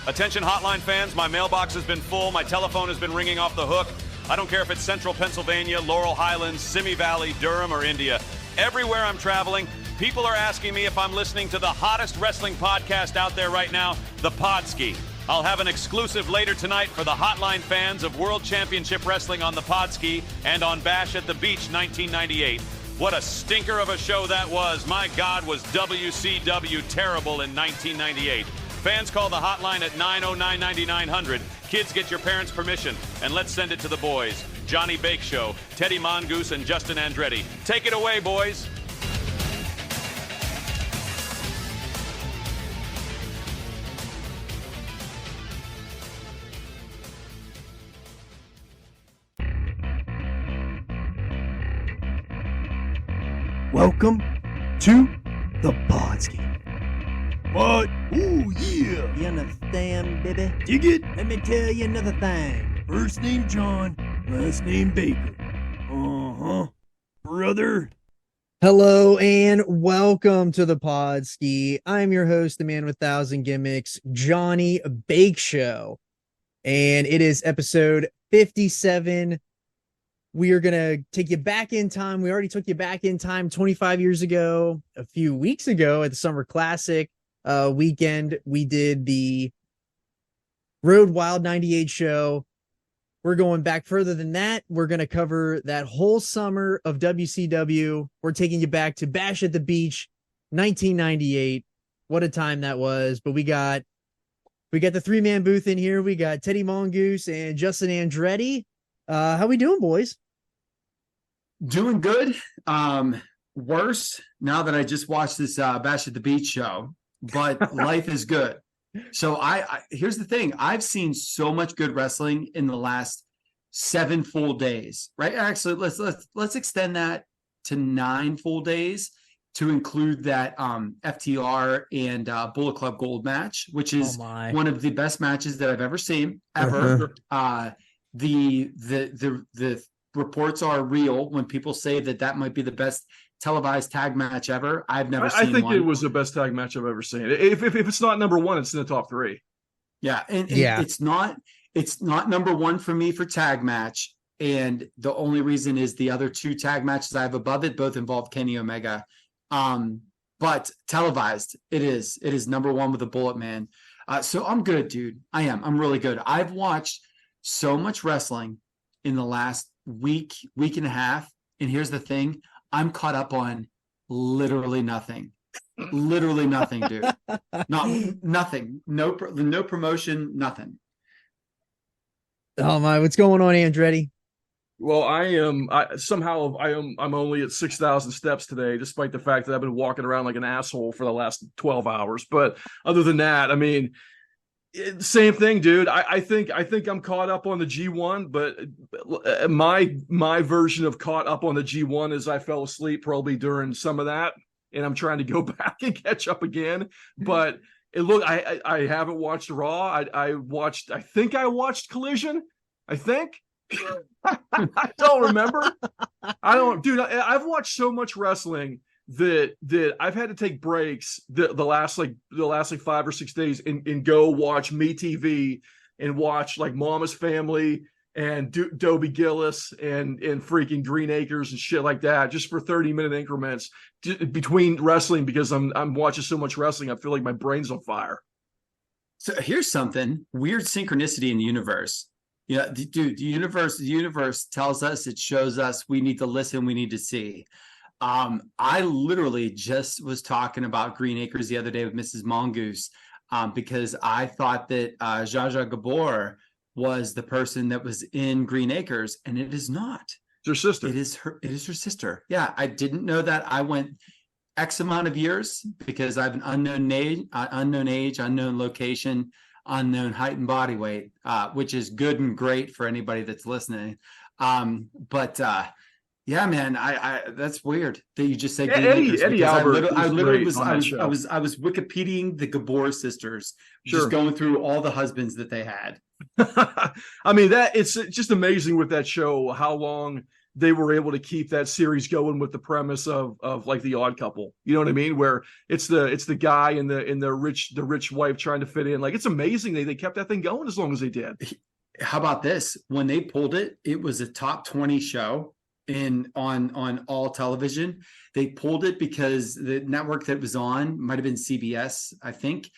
Attention hotline fans, my mailbox has been full, my telephone has been ringing off the hook. I don't care if it's Central Pennsylvania, Laurel Highlands, Simi Valley, Durham, or India. Everywhere I'm traveling, people are asking me if I'm listening to the hottest wrestling podcast out there right now, the Podski. I'll have an exclusive later tonight for the hotline fans of World Championship Wrestling on the Podski and on Bash at the Beach 1998. What a stinker of a show that was. My God, was WCW terrible in 1998. Fans call the hotline at 909-9900. Kids, get your parents' permission, and let's send it to the boys. Johnny Bake Show, Teddy Mongoose, and Justin Andretti. Take it away, boys. Welcome to the Podski. What? Ooh, yeah. You understand, baby? Dig it? Let me tell you another thing. First name John, last name Baker. Uh-huh. Brother. Hello and welcome to the Podski. I'm your host, the man with 1,000 gimmicks, Johnny Bake Show. And it is episode 57. We are going to take you back in time. We already took you back in time 25 years ago, a few weeks ago at the Summer Classic weekend. We did the Road Wild 98 show. We're going back further than that. We're going to cover that whole summer of WCW. We're taking you back to Bash at the Beach 1998. What a time that was. But we got the three-man booth in here. We got Teddy Mongoose and Justin Andretti. How we doing, boys? Doing good. Worse now that I just watched this Bash at the Beach show, but life is good. So I here's the thing. I've seen so much good wrestling in the last 7 full days, right? Actually, let's extend that to 9 full days to include that FTR and Bullet Club Gold match, which is one of the best matches that I've ever seen ever. The reports are real when people say that might be the best televised tag match ever. I've never seen one. I think it was the best tag match I've ever seen. If it's not number one, it's in the top 3. Yeah, and it's not number 1 for me for tag match. And the only reason is the other 2 tag matches I have above it both involve Kenny Omega. But televised, it is number 1 with the Bullet Man. So I'm good, dude. I'm really good. I've watched so much wrestling in the last week and a half. And here's the thing. I'm caught up on literally nothing. Literally nothing, dude. Nothing. No promotion, nothing. Oh my, what's going on, Andretti? Well, I'm only at 6,000 steps today, despite the fact that I've been walking around like an asshole for the last 12 hours. But other than that, I mean, same thing, dude. I think I'm caught up on the G1, but my version of caught up on the G1 is I fell asleep probably during some of that, and I'm trying to go back and catch up again. But I haven't watched Raw. I think I watched Collision. I think. I don't remember. I've watched so much wrestling that I've had to take breaks the last 5 or 6 days and go watch MeTV and watch like Mama's Family and Dobie Gillis and freaking Green Acres and shit like that, just for 30-minute increments between wrestling, because I'm watching so much wrestling. I feel like my brain's on fire. So here's something weird synchronicity in the universe. Yeah, dude, the universe tells us, it shows us we need to listen, we need to see. I literally just was talking about Green Acres the other day with Mrs. Mongoose because I thought that Zsa Zsa Gabor was the person that was in Green Acres, and it is not. It's her sister. It is her sister. Yeah, I didn't know that. I went X amount of years because I have an unknown age, unknown location, unknown height and body weight, which is good and great for anybody that's listening. Yeah, man, I that's weird that you just said Eddie Albert. I literally was Wikipediaing the Gabor sisters, just going through all the husbands that they had. I mean, it's just amazing with that show how long they were able to keep that series going with the premise of like The Odd Couple. You know what I mean? Where it's the guy and the rich wife trying to fit in. Like, it's amazing they kept that thing going as long as they did. How about this? When they pulled it, it was a top 20 show on all television. They pulled it because the network that was on, might have been CBS, I think,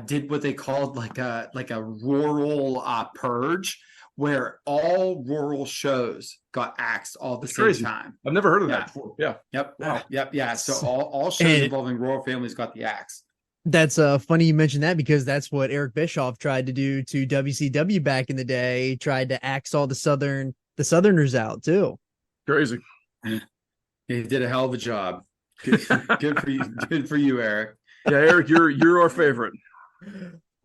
did what they called like a rural purge, where all rural shows got axed all at the same time. I've never heard of that before. Yeah. Yep. Wow. Yep. Yeah. So all shows involving rural families got the axe. That's funny you mentioned that, because that's what Eric Bischoff tried to do to WCW back in the day. He tried to axe all the Southerners out too. Crazy. He did a hell of a job. Good for you. Good for you, Eric. Yeah, Eric, you're our favorite.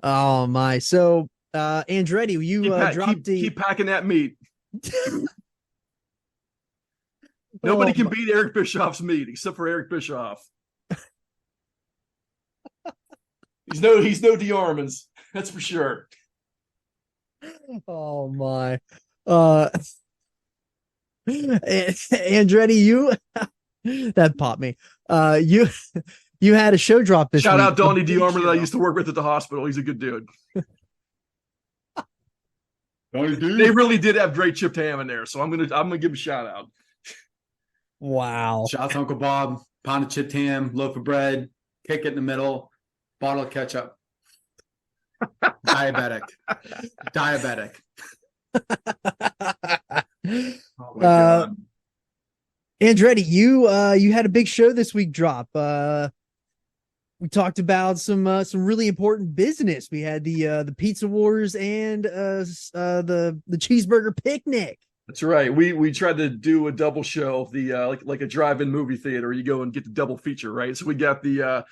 Oh my. So Andretti, you keep packing that meat. Nobody can beat Eric Bischoff's meat except for Eric Bischoff. He's no DeArmans, that's for sure. Oh my. Andretti, you that popped me. You had a show drop this Shout week. out Donnie DeArmond that I used to work with at the hospital. He's a good dude. They really did have great chipped ham in there, so I'm gonna give him a shout out. Wow. Shout out to Uncle Bob. Pound of chipped ham, loaf of bread, kick it in the middle, bottle of ketchup. Diabetic. Oh my God. Andretti, you had a big show this week drop. We talked about some really important business. We had the Pizza Wars and the cheeseburger picnic. That's right. We tried to do a double show, the like a drive-in movie theater. You go and get the double feature, right? So we got the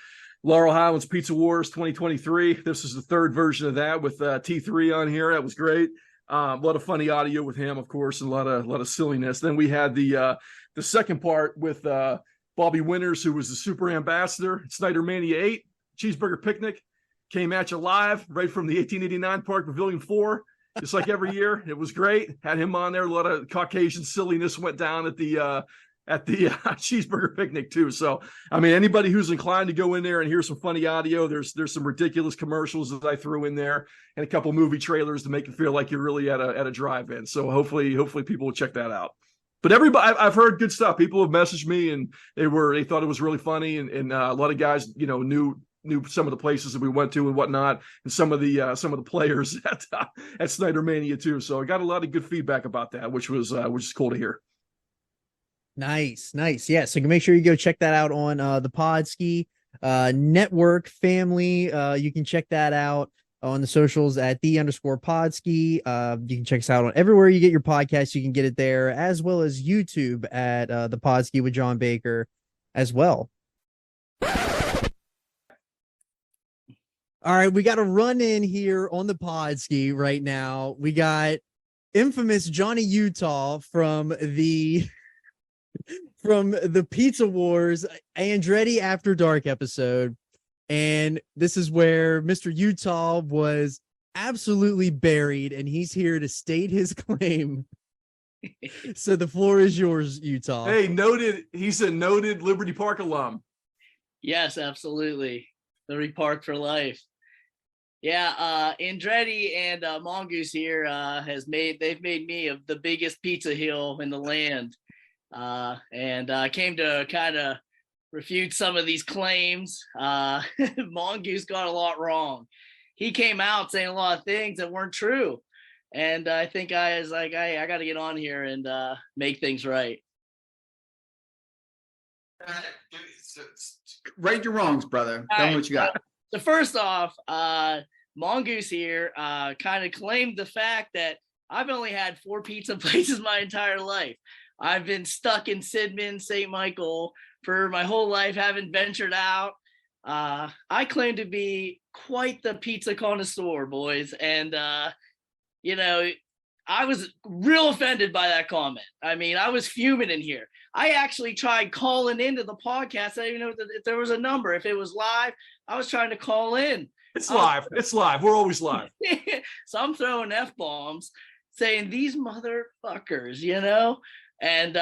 Laurel Highlands Pizza Wars 2023. This is the third version of that with T3 on here. That was great. A lot of funny audio with him, of course, and a lot of silliness. Then we had the second part with Bobby Winters, who was the super ambassador at Snyder Mania 8 Cheeseburger Picnic. Came at you live right from the 1889 Park Pavilion 4, just like every year. It was great. Had him on there. A lot of Caucasian silliness went down at the Cheeseburger Picnic too. So, I mean, anybody who's inclined to go in there and hear some funny audio, there's some ridiculous commercials that I threw in there and a couple movie trailers to make it feel like you're really at a drive-in. So hopefully people will check that out. But everybody, I've heard good stuff. People have messaged me and they thought it was really funny, and a lot of guys, knew some of the places that we went to and whatnot, and some of the players at Snyder Mania too. So I got a lot of good feedback about that, which is cool to hear. Nice. Yeah. So you can make sure you go check that out on the Podski network family. You can check that out on the socials at _Podski. You can check us out on everywhere you get your podcasts. You can get it there, as well as YouTube at the Podski with John Baker as well. All right, we got a run in here on the Podski right now. We got infamous Johnny Utah from the Pizza Wars Andretti After Dark episode. And this is where Mr. Utah was absolutely buried, and he's here to state his claim. So the floor is yours, Utah. Hey, he's a noted Liberty Park alum. Yes, absolutely. Liberty Park for life. Yeah, Andretti and Mongoose here they've made me the biggest pizza hill in the land. And I came to kind of refute some of these claims. Mongoose got a lot wrong. He came out saying a lot of things that weren't true. And I think I was like, I got to get on here and make things right. Right your wrongs, brother. Tell me what you got. So first off, Mongoose here kind of claimed the fact that I've only had 4 pizza places my entire life. I've been stuck in Sidman, St. Michael for my whole life, haven't ventured out. I claim to be quite the pizza connoisseur, boys. And, I was real offended by that comment. I mean, I was fuming in here. I actually tried calling into the podcast. I didn't even know if there was a number. If it was live, I was trying to call in. It's live. It's live. We're always live. So I'm throwing F-bombs saying these motherfuckers, And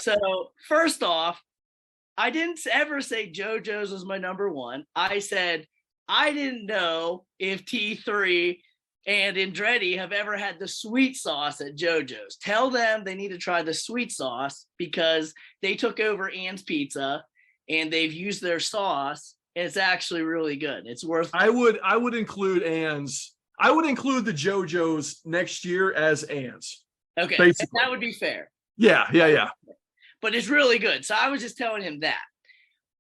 so first off, I didn't ever say JoJo's was my number one. I said I didn't know if T3 and Andretti have ever had the sweet sauce at JoJo's. Tell them they need to try the sweet sauce because they took over Ann's Pizza and they've used their sauce. And it's actually really good. It's worth. I would include Ann's. I would include the JoJo's next year as Ann's. Okay, that would be fair. Yeah. But it's really good. So I was just telling him that.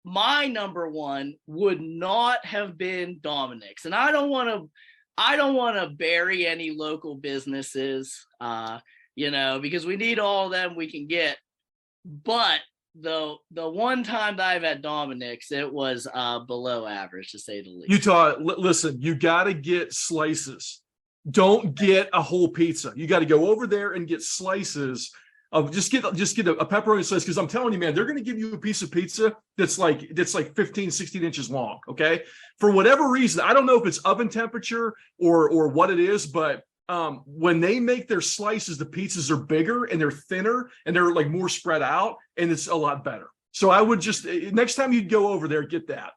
My number one would not have been Dominic's, and I don't want to bury any local businesses, because we need all of them we can get. But the one time that I've had Dominic's, it was below average, to say the least. Utah, listen, you got to get slices. Don't get a whole pizza. You got to go over there and get slices of just get a pepperoni slice, because I'm telling you, man, they're going to give you a piece of pizza that's like 15, 16 inches long. Okay, for whatever reason, I don't know if it's oven temperature or what it is, but when they make their slices, the pizzas are bigger and they're thinner and they're like more spread out, and it's a lot better. So I would just, next time you go over there, get that.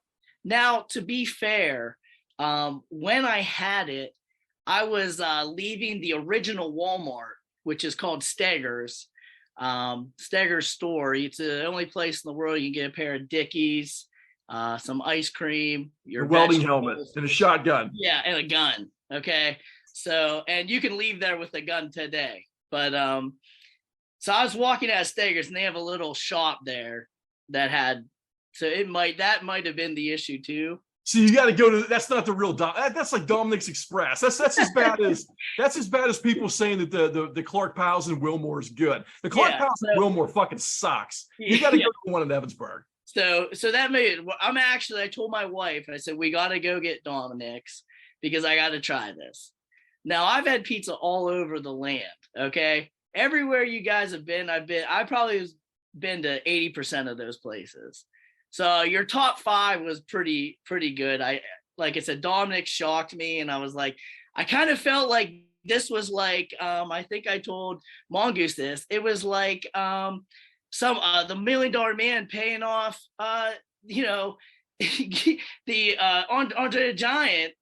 Now, to be fair, when I had it, I was leaving the original Walmart, which is called Steger's store. It's the only place in the world you can get a pair of Dickies, some ice cream, your welding helmet, and a shotgun. Yeah, and a gun. Okay. So, and you can leave there with a gun today. But so I was walking out of Steger's, and they have a little shop there that had, so that might have been the issue too. So you got to go to, that's not the real that's like Dominic's Express. That's as bad as people saying that the Clark Powell's in Wilmore is good. The Clark Powell's in Wilmore fucking sucks. You got to go to one in Evansburg. So that made it. I told my wife, I said, we got to go get Dominic's because I got to try this. Now, I've had pizza all over the land. Okay, everywhere you guys have been, I probably have been to 80% of those places. So your top 5 was pretty good. Like I said, Dominic shocked me, and I was like, I kind of felt like this was like, I think I told Mongoose this. It was like the $1 Million Man paying off, the Andre the Giant,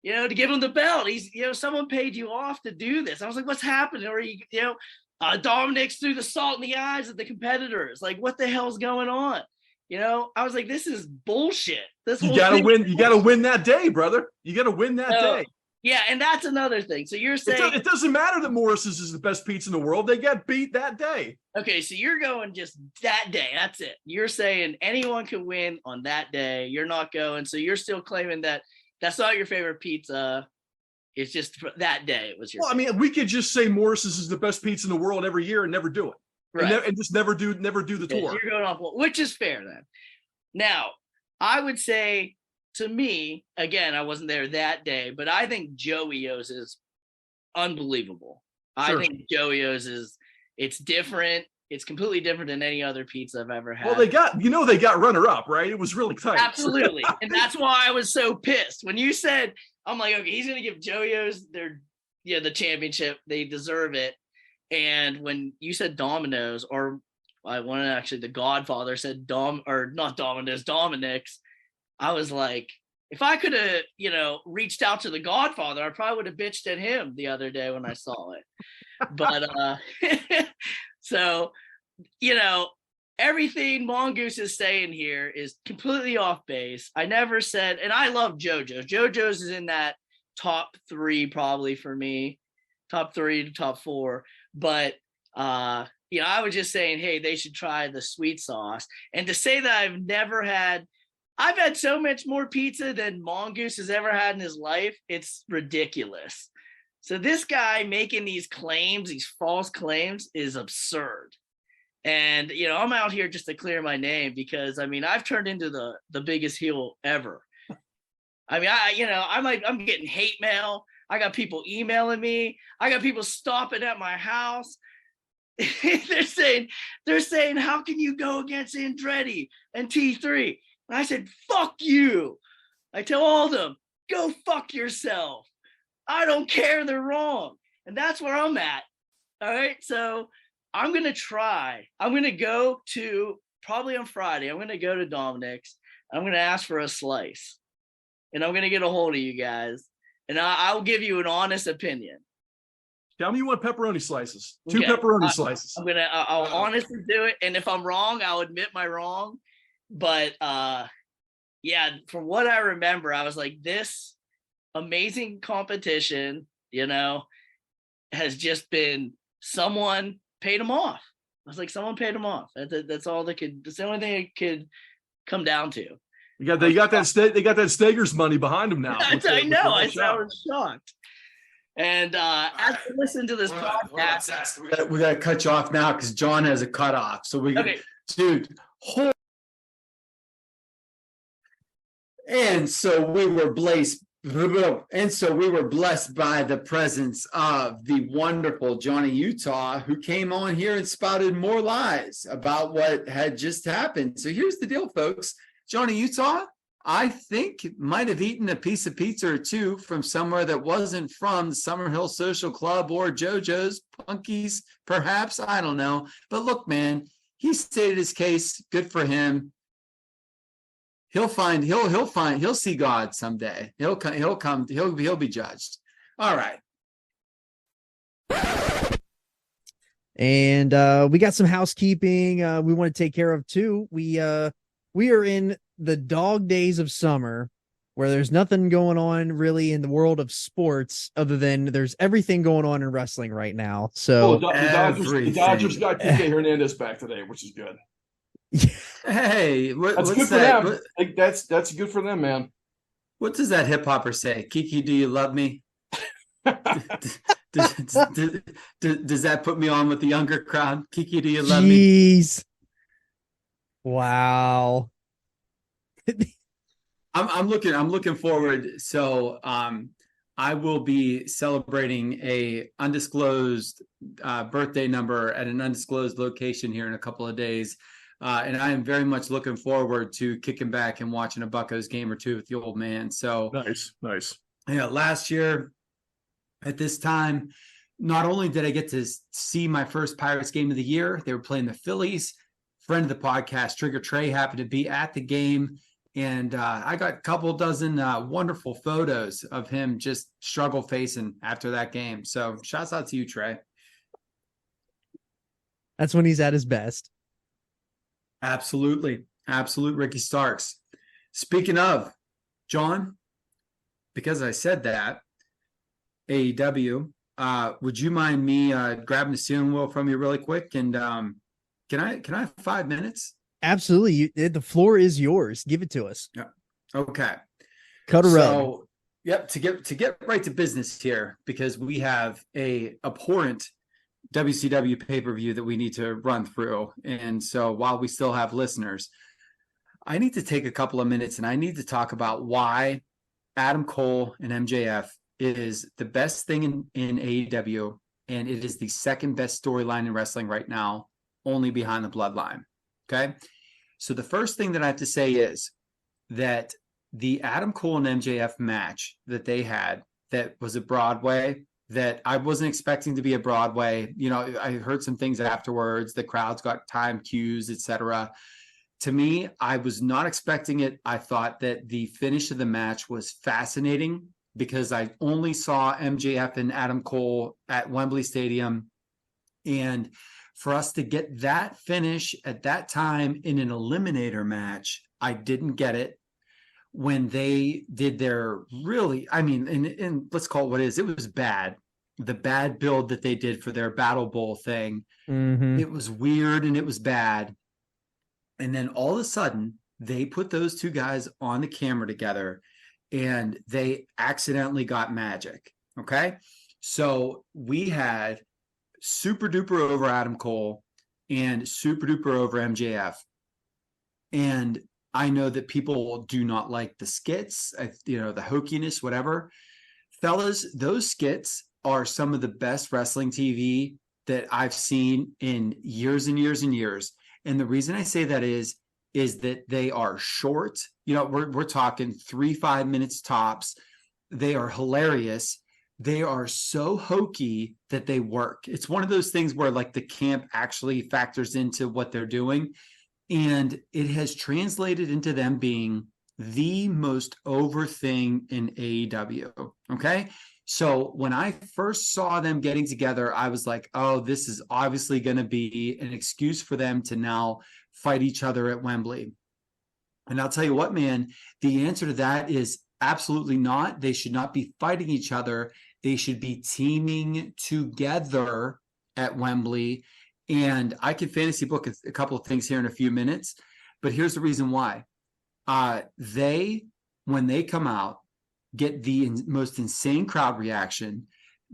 to give him the belt. He's, someone paid you off to do this. I was like, what's happening? Or Dominic's threw the salt in the eyes of the competitors. Like, what the hell's going on? I was like, this is bullshit. You gotta win. You gotta win that day, brother. You gotta win that day. Yeah, and that's another thing. So you're saying it doesn't matter that Morris's is the best pizza in the world. They got beat that day. Okay, so you're going just that day. That's it. You're saying anyone can win on that day. You're not going. So you're still claiming that that's not your favorite pizza. It's just for that day. It was your. Well, I mean, we could just say Morris's is the best pizza in the world every year and never do it. Right. And just never do the tour. You're going off, which is fair then. Now, I would say, to me, again, I wasn't there that day, but I think Joey O's is unbelievable. Sure. I think Joey O's it's different. It's completely different than any other pizza I've ever had. Well, they got runner up, right? It was really tight. Absolutely. And that's why I was so pissed. When you said, I'm like, okay, he's going to give Joey O's the championship. They deserve it. And when you said Domino's, or I wanted actually the Godfather said not Domino's, Dominic's, I was like, if I could have, reached out to the Godfather, I probably would have bitched at him the other day when I saw it. But so, everything Mongoose is saying here is completely off base. I never said, and I love JoJo's. JoJo's is in that top 3 probably for me, top 3 to top 4. But, I was just saying, hey, they should try the sweet sauce. And to say that I've had so much more pizza than Mongoose has ever had in his life, it's ridiculous. So this guy making these claims, these false claims, is absurd. And, I'm out here just to clear my name because, I've turned into the biggest heel ever. I'm getting hate mail. I got people emailing me. I got people stopping at my house. They're saying, how can you go against Andretti and T3? And I said, fuck you. I tell all of them, go fuck yourself. I don't care. They're wrong. And that's where I'm at. All right. So I'm going to try. I'm going to go to, probably on Friday, I'm going to go to Dominic's. I'm going to ask for a slice. And I'm going to get a hold of you guys. And I'll give you an honest opinion. Tell me you want pepperoni slices. Two Okay. pepperoni slices. I'll honestly do it. And if I'm wrong, I'll admit my wrong. But yeah, from what I remember, I was like, this amazing competition, has just been someone paid them off. I was like, someone paid them off. That's all that's the only thing it could come down to. They got that Stegers money behind them now. I know. I was shocked. And as I listen to this podcast, we got to cut you off now because John has a cutoff. So dude. And so we were blessed. By the presence of the wonderful Johnny Utah, who came on here and spouted more lies about what had just happened. So here's the deal, folks. Johnny Utah, I think, might have eaten a piece of pizza or two from somewhere that wasn't from the Summerhill Social Club or JoJo's, Punkies, perhaps. I don't know. But look, man, he stated his case. Good for him. He'll see God someday. He'll be judged. All right. And we got some housekeeping we want to take care of too. We are in the dog days of summer where there's nothing going on really in the world of sports other than there's everything going on in wrestling right now. So the Dodgers got Kike Hernandez back today, which is good. Hey, that's good for them. That's good for them, man. What does that hip hopper say? Kiki, do you love me? does that put me on with the younger crowd? Kiki, do you love me? Jeez. Wow. I'm looking forward. So I will be celebrating a undisclosed birthday number at an undisclosed location here in a couple of days. And I am very much looking forward to kicking back and watching a Buccos game or two with the old man. So nice. Yeah, last year at this time, not only did I get to see my first Pirates game of the year, they were playing the Phillies. Friend of the podcast, Trigger Trey, happened to be at the game. And I got a couple dozen wonderful photos of him just struggle facing after that game. So shouts out to you, Trey. That's when he's at his best. Absolutely. Absolute Ricky Starks. Speaking of, John, because I said that, AEW, would you mind me grabbing the steering wheel from you really quick? And can I have 5 minutes? Absolutely. The floor is yours. Give it to us. Yeah. Okay. Cut a rug. Yep. To get right to business here, because we have a abhorrent WCW pay-per-view that we need to run through. And so while we still have listeners, I need to take a couple of minutes and I need to talk about why Adam Cole and MJF is the best thing in AEW, and it is the second best storyline in wrestling right now, only behind the Bloodline. Okay. So the first thing that I have to say is that the Adam Cole and MJF match that they had, that was at Broadway, that I wasn't expecting to be a Broadway. I heard some things afterwards. The crowds got time cues, etc. To me, I was not expecting it. I thought that the finish of the match was fascinating because I only saw MJF and Adam Cole at Wembley Stadium. And for us to get that finish at that time in an eliminator match, I didn't get it. When they did their and let's call it what it is, it was bad. The bad build that they did for their Battle Bowl thing, It was weird and it was bad. And then all of a sudden, they put those two guys on the camera together and they accidentally got magic. Okay. So we had super duper over Adam Cole and super duper over MJF. And I know that people do not like the skits, the hokiness, whatever. Fellas, those skits are some of the best wrestling TV that I've seen in years and years and years. And the reason I say that is that they are short. We're talking 3-5 minutes tops. They are hilarious. they are so hokey that they work. It's one of those things where like the camp actually factors into what they're doing. And it has translated into them being the most over thing in AEW. Okay. So when I first saw them getting together, I was like, oh, this is obviously going to be an excuse for them to now fight each other at Wembley. And I'll tell you what, man, the answer to that is absolutely not. They should not be fighting each other. They should be teaming together at Wembley. And I can fantasy book a couple of things here in a few minutes, but here's the reason why. When they come out, get the most insane crowd reaction.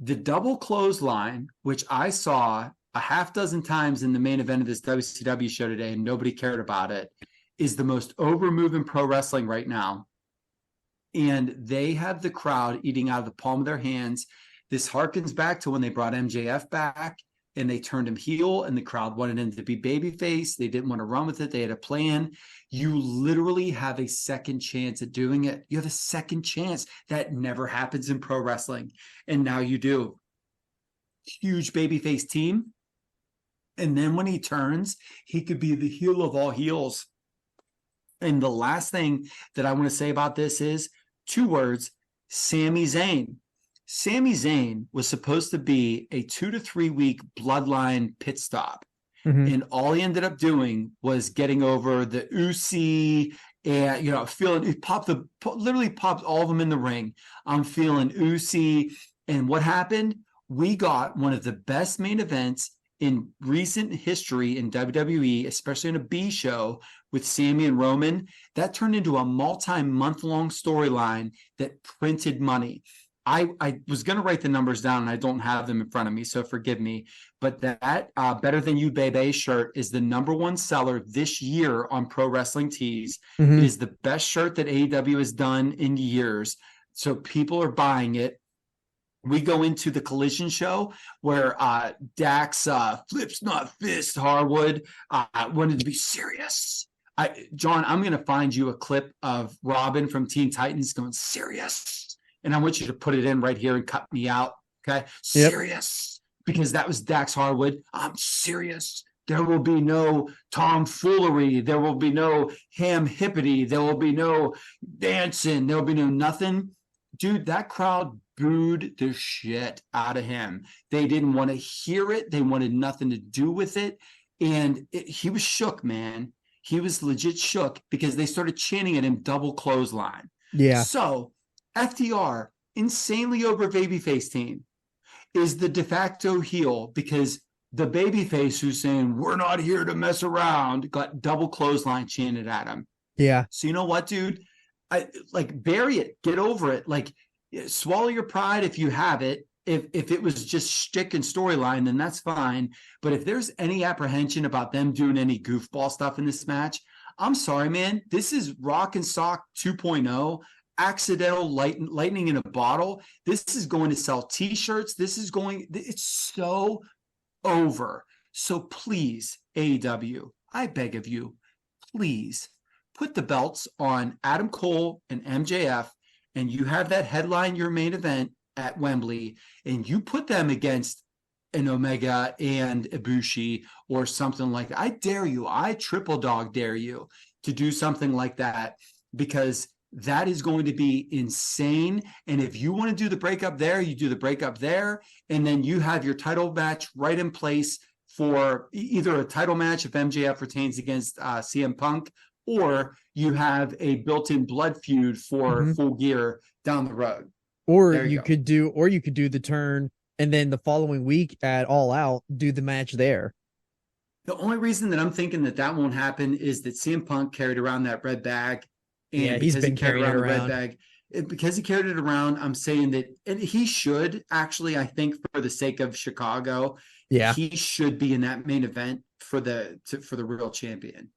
The double clothesline, which I saw a half dozen times in the main event of this WCW show today, and nobody cared about it, is the most over move in pro wrestling right now. And they have the crowd eating out of the palm of their hands. This harkens back to when they brought MJF back and they turned him heel and the crowd wanted him to be babyface. They didn't want to run with it. They had a plan. You literally have a second chance at doing it. You have a second chance. That never happens in pro wrestling. And now you do. Huge babyface team. And then when he turns, he could be the heel of all heels. And the last thing that I want to say about this is 2 words, Sami Zayn. Sami Zayn was supposed to be a 2 to 3 week bloodline pit stop. Mm-hmm. And all he ended up doing was getting over the Usi and, feeling, literally popped all of them in the ring. I'm feeling Usi. And what happened? We got one of the best main events in recent history in WWE, especially in a B show with Sami and Roman. That turned into a multi-month-long storyline that printed money. I was going to write the numbers down, and I don't have them in front of me, so forgive me. But that Better Than You, Baby shirt is the #1 seller this year on Pro Wrestling Tees. Mm-hmm. It is the best shirt that AEW has done in years. So people are buying it. We go into the Collision show where Dax flips not fist Harwood wanted to be serious. John, I'm going to find you a clip of Robin from Teen Titans going serious. And I want you to put it in right here and cut me out. Okay. Yep. Serious. Because that was Dax Harwood. I'm serious. There will be no tomfoolery. There will be no ham-hippity. There will be no dancing. There will be no nothing. Dude, that crowd booed the shit out of him. They didn't want to hear it. They wanted nothing to do with it. And he was shook, man. He was legit shook because they started chanting at him double clothesline. Yeah. So FTR, insanely over babyface team, is the de facto heel because the babyface who's saying, we're not here to mess around, got double clothesline chanted at him. Yeah. So you know what, dude? Bury it. Get over it. Swallow your pride if you have it. If it was just shtick and storyline, then that's fine. But if there's any apprehension about them doing any goofball stuff in this match, I'm sorry, man. This is Rock and Sock 2.0. Accidental lightning in a bottle. This is going to sell t-shirts. It's so over. So please, AEW, I beg of you, please put the belts on Adam Cole and MJF, and you have that headline your main event at Wembley, and you put them against an Omega and Ibushi or something like that. I dare you. I triple dog dare you to do something like that, because that is going to be insane. And if you want to do the breakup there, you do the breakup there. And then you have your title match right in place for either a title match if MJF retains against CM Punk, or you have a built-in blood feud for Full Gear down the road. Or you could do the turn and then the following week at All Out, do the match there. The only reason that I'm thinking that won't happen is that CM Punk carried around that red bag. And he's been carrying it around. The red bag, because he carried it around, I'm saying that, and he should actually, I think, for the sake of Chicago, he should be in that main event for the real champion.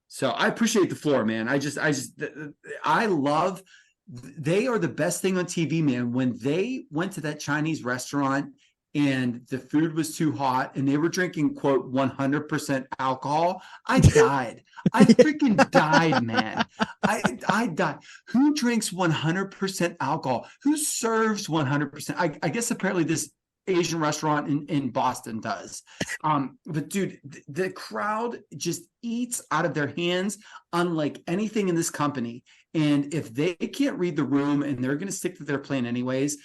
So I appreciate the floor, man. I love. They are the best thing on TV, man. When they went to that Chinese restaurant and the food was too hot and they were drinking, quote, 100% alcohol, I died. I freaking died, man. I died. Who drinks 100% alcohol? Who serves 100%? I guess apparently this Asian restaurant in Boston does. But dude, the crowd just eats out of their hands unlike anything in this company. And if they can't read the room and they're going to stick to their plan anyways,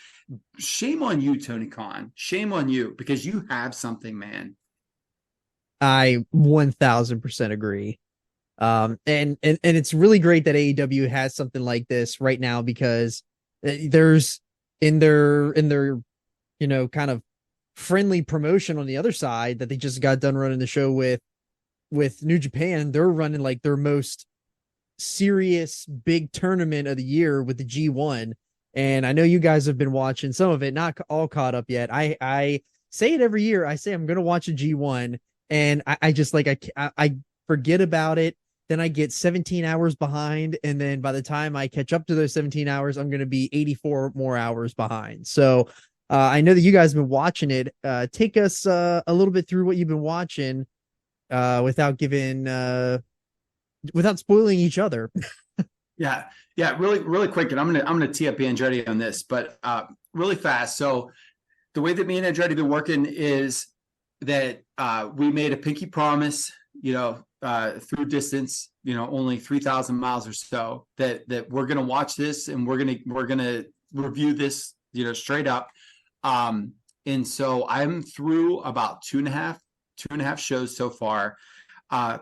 shame on you, Tony Khan. Shame on you, because you have something, man. I 1000% agree. And it's really great that AEW has something like this right now, because there's in their kind of friendly promotion on the other side that they just got done running the show with New Japan. They're running like their most serious big tournament of the year with the G1. And I know you guys have been watching some of it, not all caught up yet. I say it every year. I say I'm going to watch a G1, and I just like, I forget about it. Then I get 17 hours behind. And then by the time I catch up to those 17 hours, I'm going to be 84 more hours behind. So I know that you guys have been watching it. Take us a little bit through what you've been watching without spoiling each other. Yeah, really quick, and I'm gonna tee up Andretti on this, but really fast. So the way that me and Andretti been working is that we made a pinky promise, through distance, only 3,000 miles or so, that we're gonna watch this and we're gonna review this, straight up. And so I'm through about two and a half shows so far. I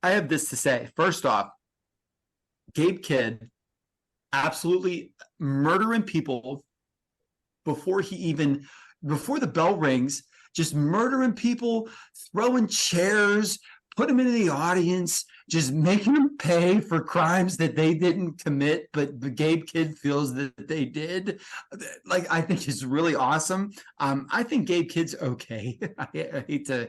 have this to say. First off, Gabe Kidd absolutely murdering people before the bell rings, just murdering people, throwing chairs, put them into the audience, just making them pay for crimes that they didn't commit, but Gabe Kidd feels that they did. Like, I think it's really awesome. I think Gabe Kidd's okay. I hate to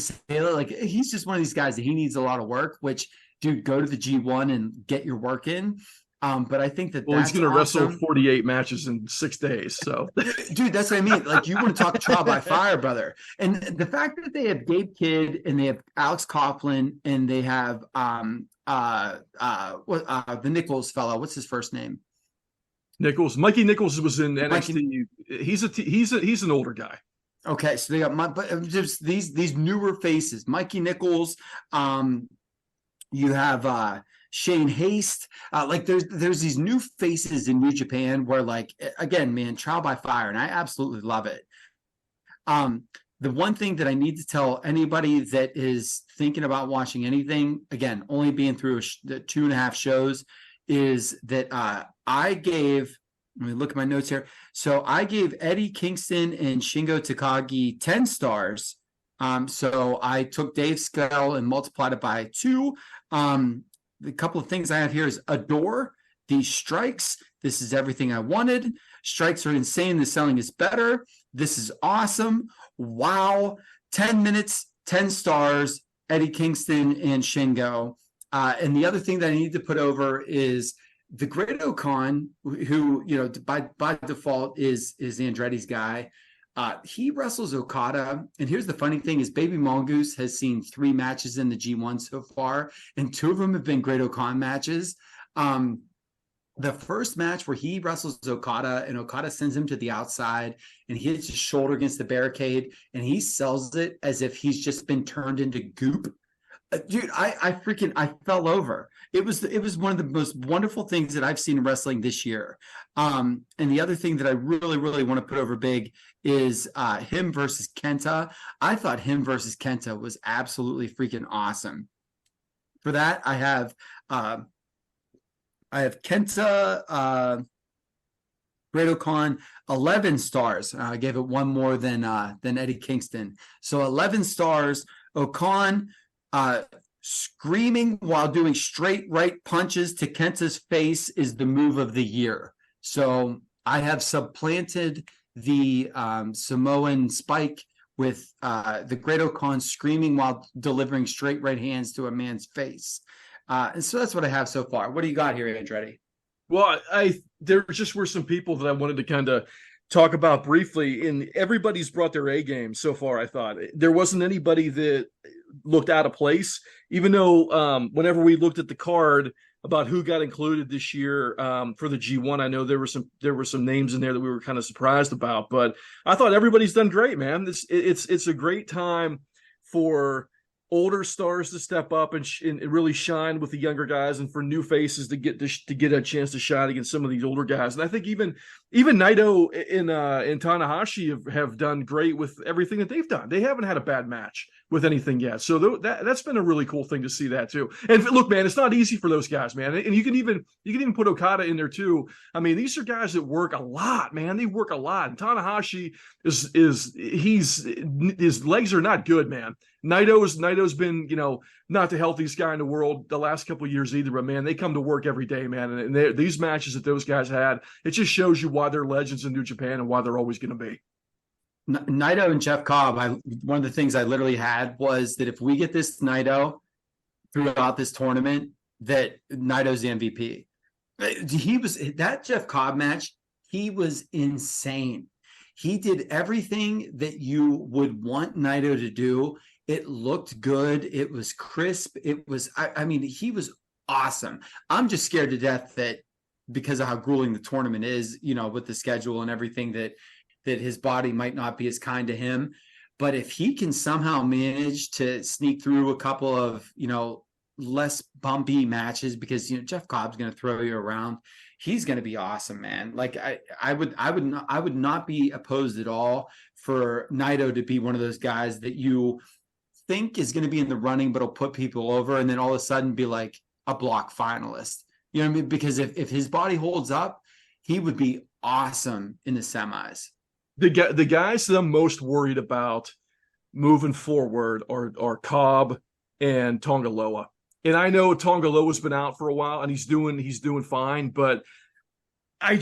say it. Like, he's just one of these guys that he needs a lot of work, which, dude, go to the G1 and get your work in. But I think he's going to wrestle 48 matches in 6 days. So, dude, that's what I mean. Like, you want to talk trial by fire, brother. And the fact that they have Gabe Kidd and they have Alex Coughlin and they have the Nichols fellow. What's his first name? Mikey Nichols was in NXT. He's an older guy. Okay, so they got but just these newer faces. Mikey Nichols. You have Shane Haste. Like there's these new faces in New Japan where, like, again, man, trial by fire, and I absolutely love it. The one thing that I need to tell anybody that is thinking about watching anything, again, only being through the 2.5 shows, is that let me look at my notes here. So I gave Eddie Kingston and Shingo Takagi 10 stars. So I took Dave's scale and multiplied it by 2. The couple of things I have here is adore these strikes. This is everything I wanted. Strikes are insane. The selling is better. This is awesome. Wow. 10 minutes, 10 stars, Eddie Kingston and Shingo. And the other thing that I need to put over is the Great Khan, who, by default is Andretti's guy. He wrestles Okada, and here's the funny thing is Baby Mongoose has seen 3 matches in the G1 so far, and 2 of them have been Great Khan matches. The first match where he wrestles Okada and Okada sends him to the outside and he hits his shoulder against the barricade and he sells it as if he's just been turned into goop. Dude, I fell over. It was one of the most wonderful things that I've seen in wrestling this year. And the other thing that I really, really want to put over big is him versus Kenta. I thought him versus Kenta was absolutely freaking awesome. For that, I have Kenta Great Khan 11 stars. I gave it 1 more than Eddie Kingston. So 11 stars. Okan screaming while doing straight right punches to Kenta's face is the move of the year. So I have supplanted the Samoan Spike with the Great Khan screaming while delivering straight right hands to a man's face. And so that's what I have so far. What do you got here, Andretti? Well, there just were some people that I wanted to kind of talk about briefly, and everybody's brought their A game so far. I thought there wasn't anybody that looked out of place, even though whenever we looked at the card about who got included this year for the G1, I know there were some names in there that we were kind of surprised about, but I thought everybody's done great, man. It's a great time for older stars to step up and really shine with the younger guys, and for new faces to get a chance to shine against some of these older guys. And I think even Naito and Tanahashi have done great with everything that they've done. They haven't had a bad match with anything yet. So that's been a really cool thing to see that too. And look, man, it's not easy for those guys, man. And you can even put Okada in there too. I mean, these are guys that work a lot, man. They work a lot. And Tanahashi his legs are not good, man. Naito's been, not the healthiest guy in the world the last couple of years either, but man, they come to work every day, man. And these matches that those guys had, it just shows you why they're legends in New Japan and why they're always going to be. Naito and Jeff Cobb, one of the things I literally had was that if we get this Naito throughout this tournament, that Naito's the MVP. That Jeff Cobb match, he was insane. He did everything that you would want Naito to do. It looked good. It was crisp. It was, I mean, he was awesome. I'm just scared to death that because of how grueling the tournament is, with the schedule and everything, that his body might not be as kind to him. But if he can somehow manage to sneak through a couple of, less bumpy matches, because, Jeff Cobb's going to throw you around, he's going to be awesome, man. Like I would not be opposed at all for Naito to be one of those guys that you think is going to be in the running, but will put people over, and then all of a sudden be like a block finalist. You know what I mean? Because if his body holds up, he would be awesome in the semis. The guys that I'm most worried about moving forward are Cobb and Tongaloa. And I know Tongaloa's been out for a while and he's doing fine, but I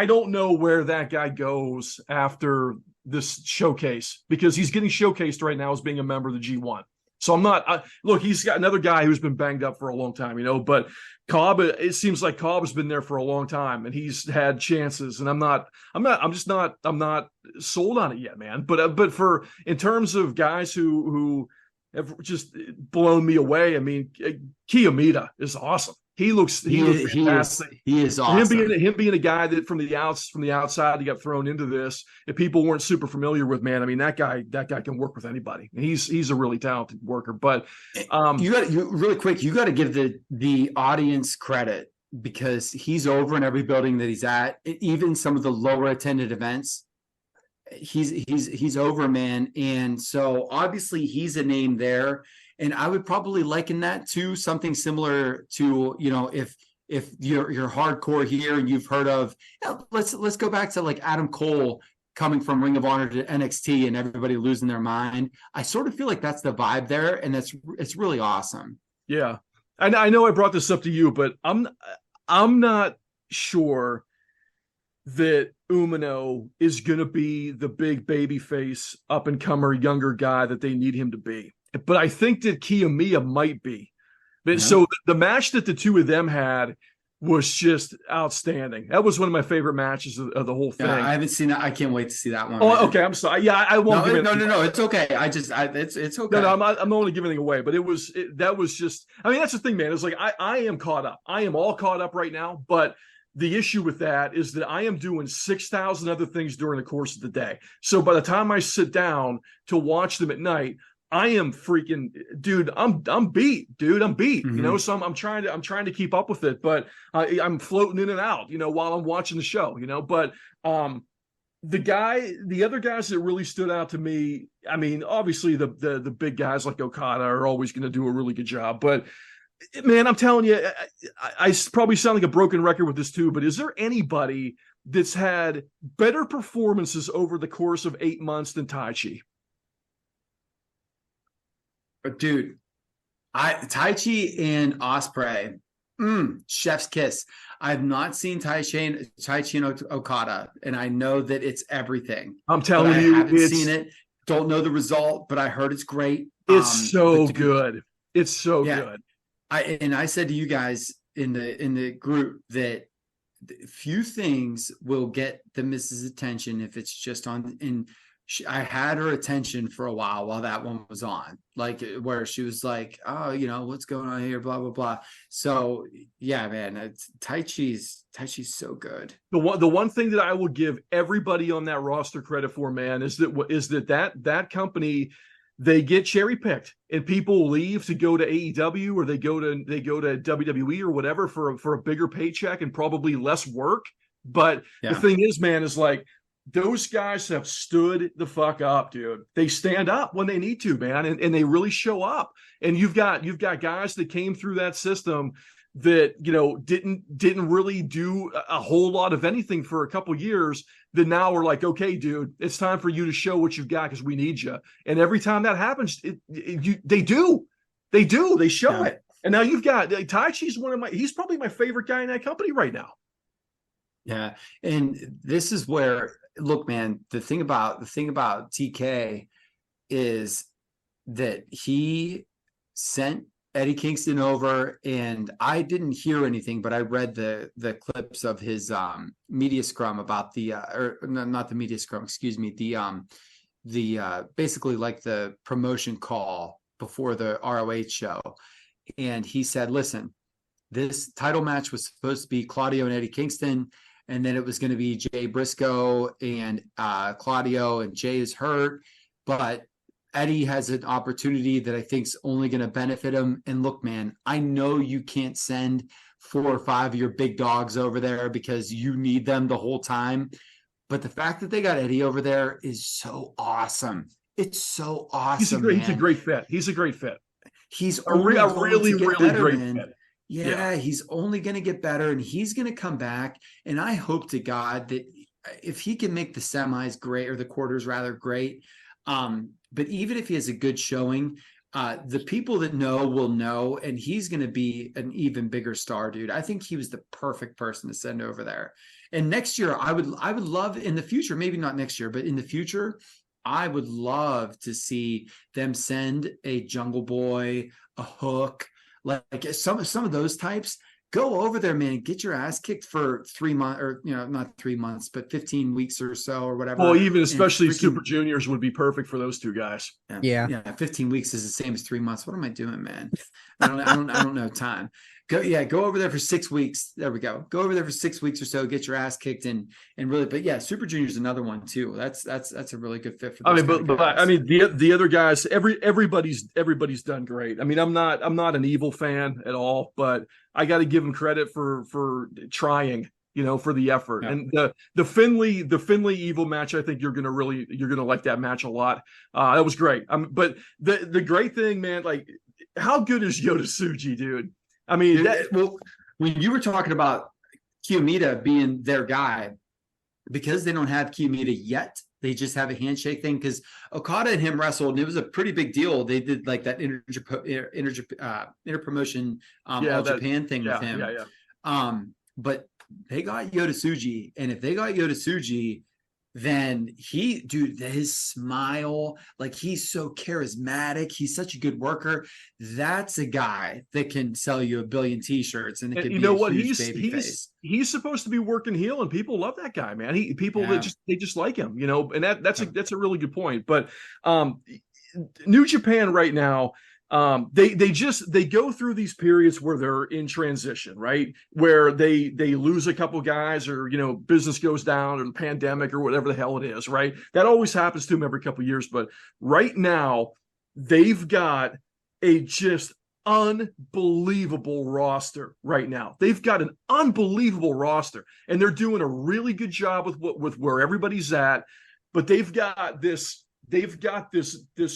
don't know where that guy goes after this showcase, because he's getting showcased right now as being a member of the G1. So I'm not look, he's got another guy who's been banged up for a long time, but Cobb, it seems like Cobb's been there for a long time and he's had chances, and I'm not sold on it yet, man. But for, in terms of guys who have just blown me away, I mean, Kiyomiya is awesome. He looks fantastic. He is awesome. Him being a guy that from the outside, he got thrown into this. If people weren't super familiar with, man, I mean, that guy can work with anybody. And he's a really talented worker. But you got to give the audience credit, because he's over in every building that he's at, even some of the lower attended events. He's over, man. And so obviously he's a name there. And I would probably liken that to something similar to, if you're hardcore here and you've heard of, let's go back to like Adam Cole coming from Ring of Honor to NXT and everybody losing their mind. I sort of feel like that's the vibe there, and it's really awesome. Yeah. And I know I brought this up to you, but I'm not sure that Umino is going to be the big baby face, up and comer, younger guy that they need him to be. But I think that Kiyomiya might be. But yeah. So the match that the two of them had was just outstanding. That was one of my favorite matches of the whole thing. Yeah, I haven't seen that. I can't wait to see that one. Oh, okay. I'm sorry. Yeah, I won't. No. It's okay. It's okay. No, I'm only giving anything away. But that was just. I mean, that's the thing, man. It's like I am caught up. I am all caught up right now. But the issue with that is that I am doing 6,000 other things during the course of the day. So by the time I sit down to watch them at night, I am freaking, dude. I'm beat, dude. I'm beat. Mm-hmm. So I'm trying to keep up with it, but I'm floating in and out, while I'm watching the show, But the other guys that really stood out to me, I mean, obviously the big guys like Okada are always going to do a really good job, but man, I'm telling you, I probably sound like a broken record with this too. But is there anybody that's had better performances over the course of 8 months than Taichi? Dude, Taichi and Ospreay, chef's kiss. I've not seen Taichi and Okada, and I know that it's everything. I'm telling you, I haven't seen it. Don't know the result, but I heard it's great. It's so good. It's so good. I said to you guys in the group that few things will get the missus' attention if it's just in I had her attention for a while that one was on, like where she was like, oh, what's going on here, blah blah blah. So yeah, man, Tai Chi's so good. The one thing that I will give everybody on that roster credit for, man, is that company, they get cherry picked, and people leave to go to AEW, or they go to WWE or whatever for a bigger paycheck and probably less work. But the thing is, man, is like, those guys have stood the fuck up, dude. They stand up when they need to, man, and they really show up. And you've got guys that came through that system that, didn't really do a whole lot of anything for a couple years, that now we're like, okay, dude, it's time for you to show what you've got, because we need you. And every time that happens, they show it. And now you've got Tai Chi's he's probably my favorite guy in that company right now. Yeah. And this is where, look, man, the thing about TK is that he sent Eddie Kingston over, and I didn't hear anything, but I read the clips of his media scrum about not the media scrum, excuse me, the basically like the promotion call before the ROH show. And he said, listen, this title match was supposed to be Claudio and Eddie Kingston, and then it was going to be Jay Briscoe and Claudio, and Jay is hurt, but Eddie has an opportunity that I think is only going to benefit him. And look, man, I know you can't send 4 or 5 of your big dogs over there because you need them the whole time. But the fact that they got Eddie over there is so awesome. It's so awesome. He's a great fit. He's a great fit. He's a really great fit. Yeah, he's only going to get better, and he's going to come back. And I hope to God that if he can make the semis great, or the quarters rather great, but even if he has a good showing, the people that know will know, and he's going to be an even bigger star, dude. I think he was the perfect person to send over there. And next year, I would love, in the future, maybe not next year, but in the future, I would love to see them send a Jungle Boy, a Hook, like some of those types. Go over there, man. Get your ass kicked for 3 months, or not 3 months, but 15 weeks or so, or whatever. Well, even especially Super Juniors would be perfect for those two guys. Yeah. 15 weeks is the same as 3 months. What am I doing, man? I don't know time. Go over there for 6 weeks. There we go. Go over there for 6 weeks or so. Get your ass kicked, and really. But yeah, Super Junior's another one too. That's a really good fit for. Those the other guys, everybody's done great. I mean, I'm not an Evil fan at all, but I got to give him credit for trying, for the effort. Yeah. And the Finley Evil match, I think you're gonna like that match a lot. That was great. But the great thing, man, like, how good is Yota Tsuji, dude? I mean, when you were talking about Kiyomiya being their guy, because they don't have Kiyomiya yet, they just have a handshake thing. Because Okada and him wrestled, and it was a pretty big deal. They did like that interpromotion All Japan thing with him. But they got Yota Tsuji, and if they got Yota Tsuji, then his smile, like, he's so charismatic. He's such a good worker. That's a guy that can sell you 1 billion t-shirts, and it can be a huge baby face. He's supposed to be working heel, and people love that guy, man. They just like him, and that's a really good point. But New Japan right now, they go through these periods where they're in transition, right? Where they lose a couple guys, or business goes down, or the pandemic, or whatever the hell it is, right? That always happens to them every couple of years. But right now, they've got a just unbelievable roster right now. They've got an unbelievable roster, and they're doing a really good job with where everybody's at. But they've got this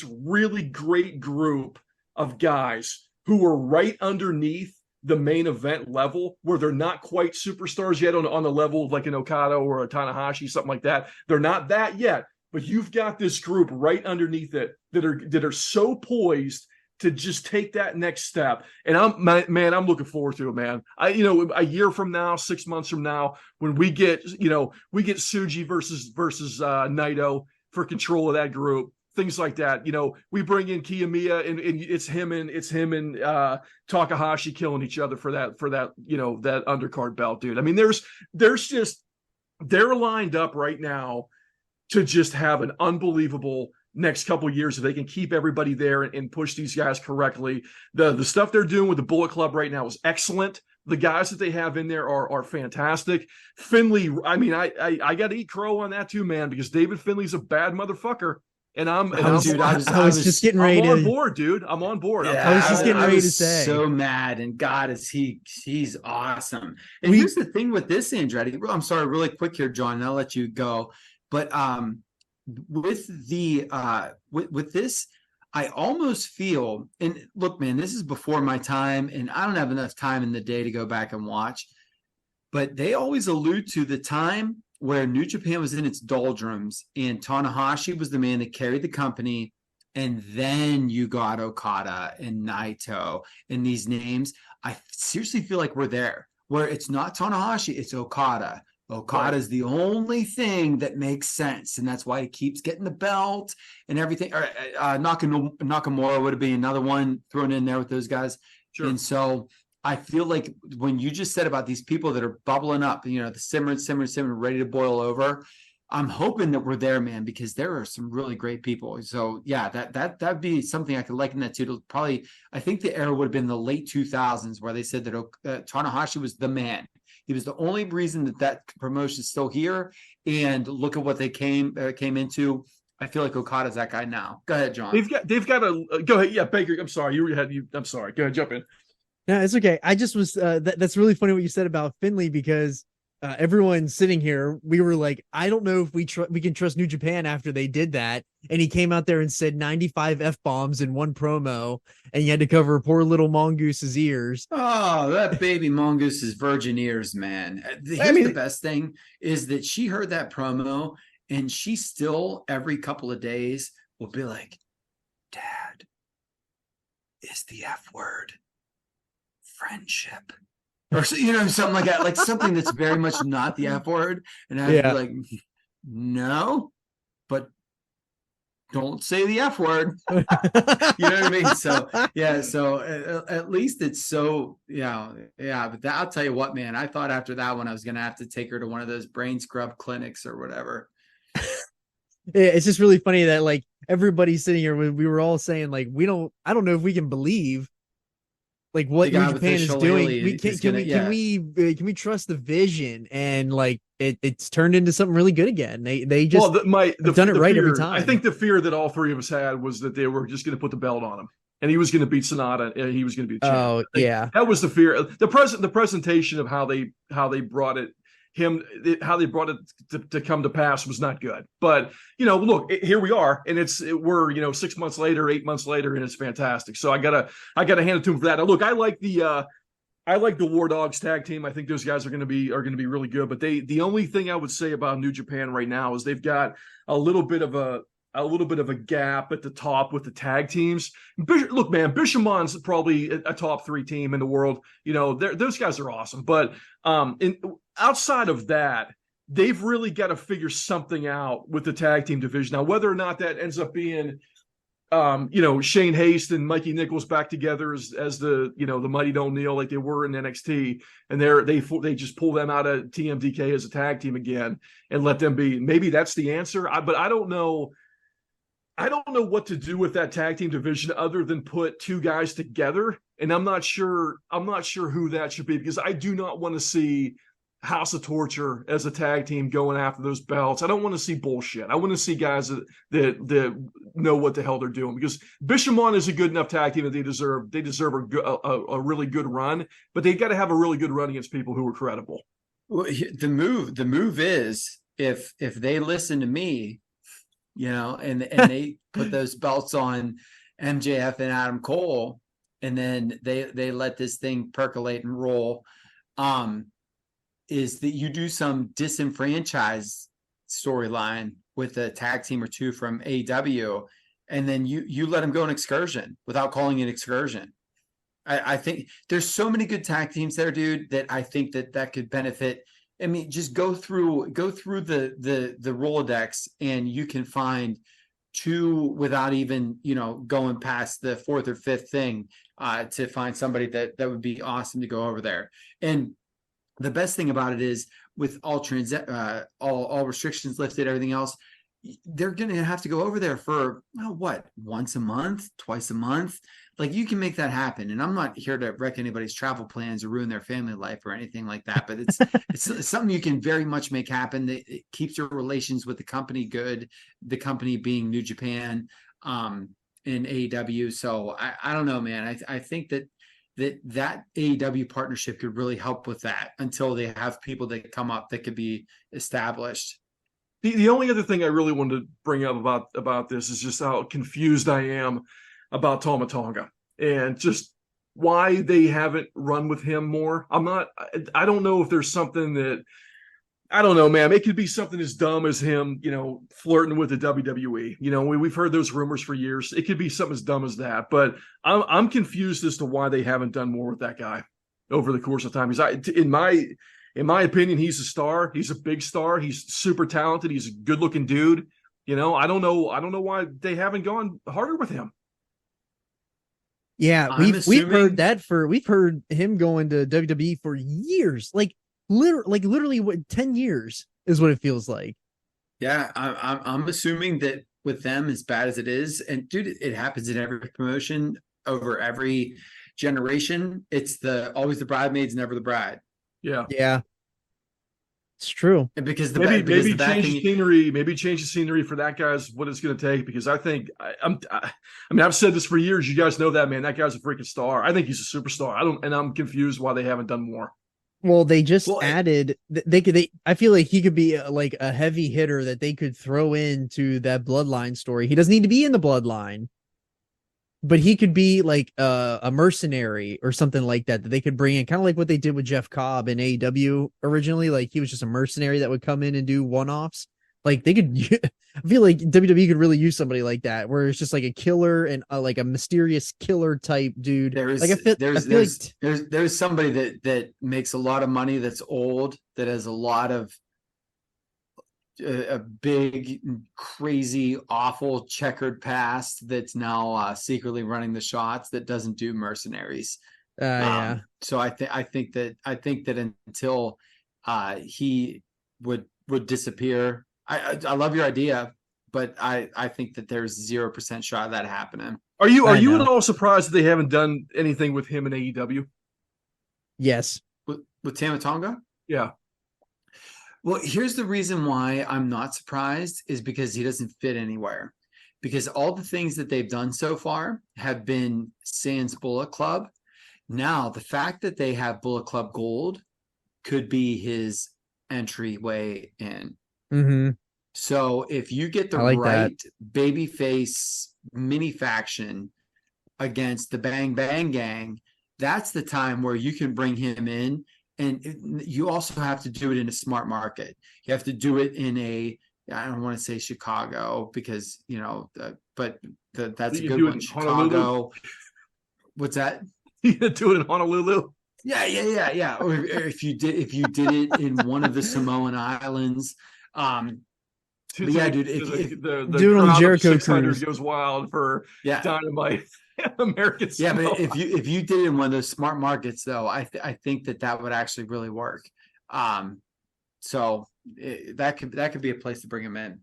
really great group of guys who are right underneath the main event level, where they're not quite superstars yet on the level of like an Okada or a Tanahashi, something like that. They're not that yet, but you've got this group right underneath it that are so poised to just take that next step. And I'm looking forward to it, man. A year from now, 6 months from now, when we get Tsuji versus Naito for control of that group, things like that. We bring in Kiyomiya, and it's him and Takahashi killing each other for that that undercard belt, dude. I mean, they're lined up right now to just have an unbelievable next couple of years if they can keep everybody there and push these guys correctly. The stuff they're doing with the Bullet Club right now is excellent. The guys that they have in there are fantastic. Finley, I mean, I got to eat crow on that too, man, because David Finley's a bad motherfucker. And I was just getting ready I'm on board, dude. I'm on board. Yeah, I was just getting ready to say. So mad, and God, he's awesome. And here's the thing with this, Andretti. I'm sorry, really quick here, John, and I'll let you go. But with this, I almost feel, and look, man, this is before my time, and I don't have enough time in the day to go back and watch. But they always allude to the time where New Japan was in its doldrums and Tanahashi was the man that carried the company. And then you got Okada and Naito and these names. I seriously feel like we're there, where it's not Tanahashi, it's Okada. Okada is the only thing that makes sense. And that's why he keeps getting the belt and everything. Nakamura would have been another one thrown in there with those guys. Sure. And so I feel like when you just said about these people that are bubbling up, the simmering, ready to boil over, I'm hoping that we're there, man, because there are some really great people. So yeah, that'd be something I could liken that to. Probably, I think the era would have been the late 2000s where they said that Tanahashi was the man. He was the only reason that promotion is still here. And look at what they came into. I feel like Okada's that guy now. Go ahead, John. They've got a go ahead. Yeah, Baker. I'm sorry. I'm sorry. Go ahead. Jump in. No, it's okay. I just was that's really funny what you said about Finley, because everyone sitting here, we were like, I don't know if we can trust New Japan after they did that. And he came out there and said 95 F-bombs in one promo, and you had to cover poor little Mongoose's ears. Oh, that baby Mongoose's virgin ears, man. The best thing is that she heard that promo, and she still every couple of days will be like, Dad, is the F word friendship? Or something like that, like something that's very much not the F word. And I'd be like, no, but don't say the F word. You know what I mean? So yeah, so at least it's so but I'll tell you what, man, I thought after that one I was gonna have to take her to one of those brain scrub clinics or whatever. It's just really funny that like everybody's sitting here when we were all saying like I don't know if we can believe like what New Japan is doing. Can we trust the vision? And like it's turned into something really good again. They just have done it right every time. I think the fear that all three of us had was that they were just going to put the belt on him, and he was going to beat Sonata, and he was going to be the champion. Oh yeah, that was the fear. The presentation of how they brought it. How they brought it to come to pass was not good. But look, here we are, and we're 6 months later, 8 months later, and it's fantastic. So I gotta hand it to him for that. Now, look, I like the War Dogs tag team. I think those guys are gonna be really good. But the only thing I would say about New Japan right now is they've got a little bit of a gap at the top with the tag teams. Look, man, Bishamon's probably a top 3 team in the world. Those guys are awesome. But outside of that, they've really got to figure something out with the tag team division. Now, whether or not that ends up being, Shane Haste and Mikey Nichols back together as the Mighty Don't Kneel like they were in NXT, and they just pull them out of TMDK as a tag team again and let them be. Maybe that's the answer. But I don't know. I don't know what to do with that tag team division other than put 2 guys together. And I'm not sure who that should be, because I do not want to see House of Torture as a tag team going after those belts. I don't want to see bullshit. I want to see guys that know what the hell they're doing, because Bishamon is a good enough tag team that they deserve a really good run, but they got to have a really good run against people who are credible. Well, the move is if they listen to me, and they put those belts on MJF and Adam Cole, and then they let this thing percolate and roll, is that you do some disenfranchised storyline with a tag team or 2 from AEW, and then you let them go on excursion without calling it excursion. I think there's so many good tag teams there, dude, that I think that could benefit. I mean, just go through the Rolodex, and you can find 2 without even, going past the 4th or 5th thing, to find somebody that would be awesome to go over there. And the best thing about it is, with all restrictions lifted, everything else, they're going to have to go over there for once a month, twice a month. Like, you can make that happen. And I'm not here to wreck anybody's travel plans or ruin their family life or anything like that. But it's something you can very much make happen. It keeps your relations with the company good. The company being New Japan, in AEW. So I don't know, man. I think that AEW partnership could really help with that until they have people that come up that could be established. The only other thing I really wanted to bring up about this is just how confused I am about Tama Tonga and just why they haven't run with him more. I don't know if there's something that, I don't know, man. It could be something as dumb as him, flirting with the WWE. We've heard those rumors for years. It could be something as dumb as that, but I'm confused as to why they haven't done more with that guy over the course of time. In my opinion, he's a star. He's a big star. He's super talented. He's a good-looking dude. I don't know why they haven't gone harder with him. Yeah, we've heard him going to WWE for years, literally what 10 years is what it feels like. Yeah, I'm assuming that with them, as bad as it is, and dude, it happens in every promotion over every generation. It's always the bridesmaids, never the bride. Yeah, it's true. And because maybe change the scenery for that guy's what it's going to take. Because I think I've said this for years. You guys know that, man. That guy's a freaking star. I think he's a superstar. I'm confused why they haven't done more. Well, they just added I feel like he could be like a heavy hitter that they could throw into that bloodline story. He doesn't need to be in the bloodline, but he could be like a mercenary or something like that they could bring in, kind of like what they did with Jeff Cobb in AEW originally. Like, he was just a mercenary that would come in and do one-offs. Like, they could, I feel like WWE could really use somebody like that, where it's just like a killer and like a mysterious killer type dude. There's somebody that makes a lot of money, that's old, that has a lot of a big, crazy, awful checkered past, that's now secretly running the shots, that doesn't do mercenaries. Yeah. So I think that until he would disappear. I love your idea, but I think that there's 0% shot of that happening. Are you at all surprised that they haven't done anything with him in AEW? Yes. With Tama Tonga? Yeah. Well, here's the reason why I'm not surprised, is because he doesn't fit anywhere. Because all the things that they've done so far have been sans Bullet Club. Now, the fact that they have Bullet Club Gold could be his entryway in. Mm-hmm. So if you get the right babyface mini faction against the Bang Bang Gang, that's the time where you can bring him in. And you also have to do it in a smart market. You have to do it in I don't want to say Chicago, because, but that's a good one. Chicago. What's that? You gonna do it in Honolulu? Yeah. Or if you did it in one of the Samoan Islands. Yeah, dude. If the do it on Jericho Cruise goes wild for Dynamite. American Samoa. Yeah, but if you did it in one of those smart markets, though, I think that would actually really work. So that could be a place to bring him in.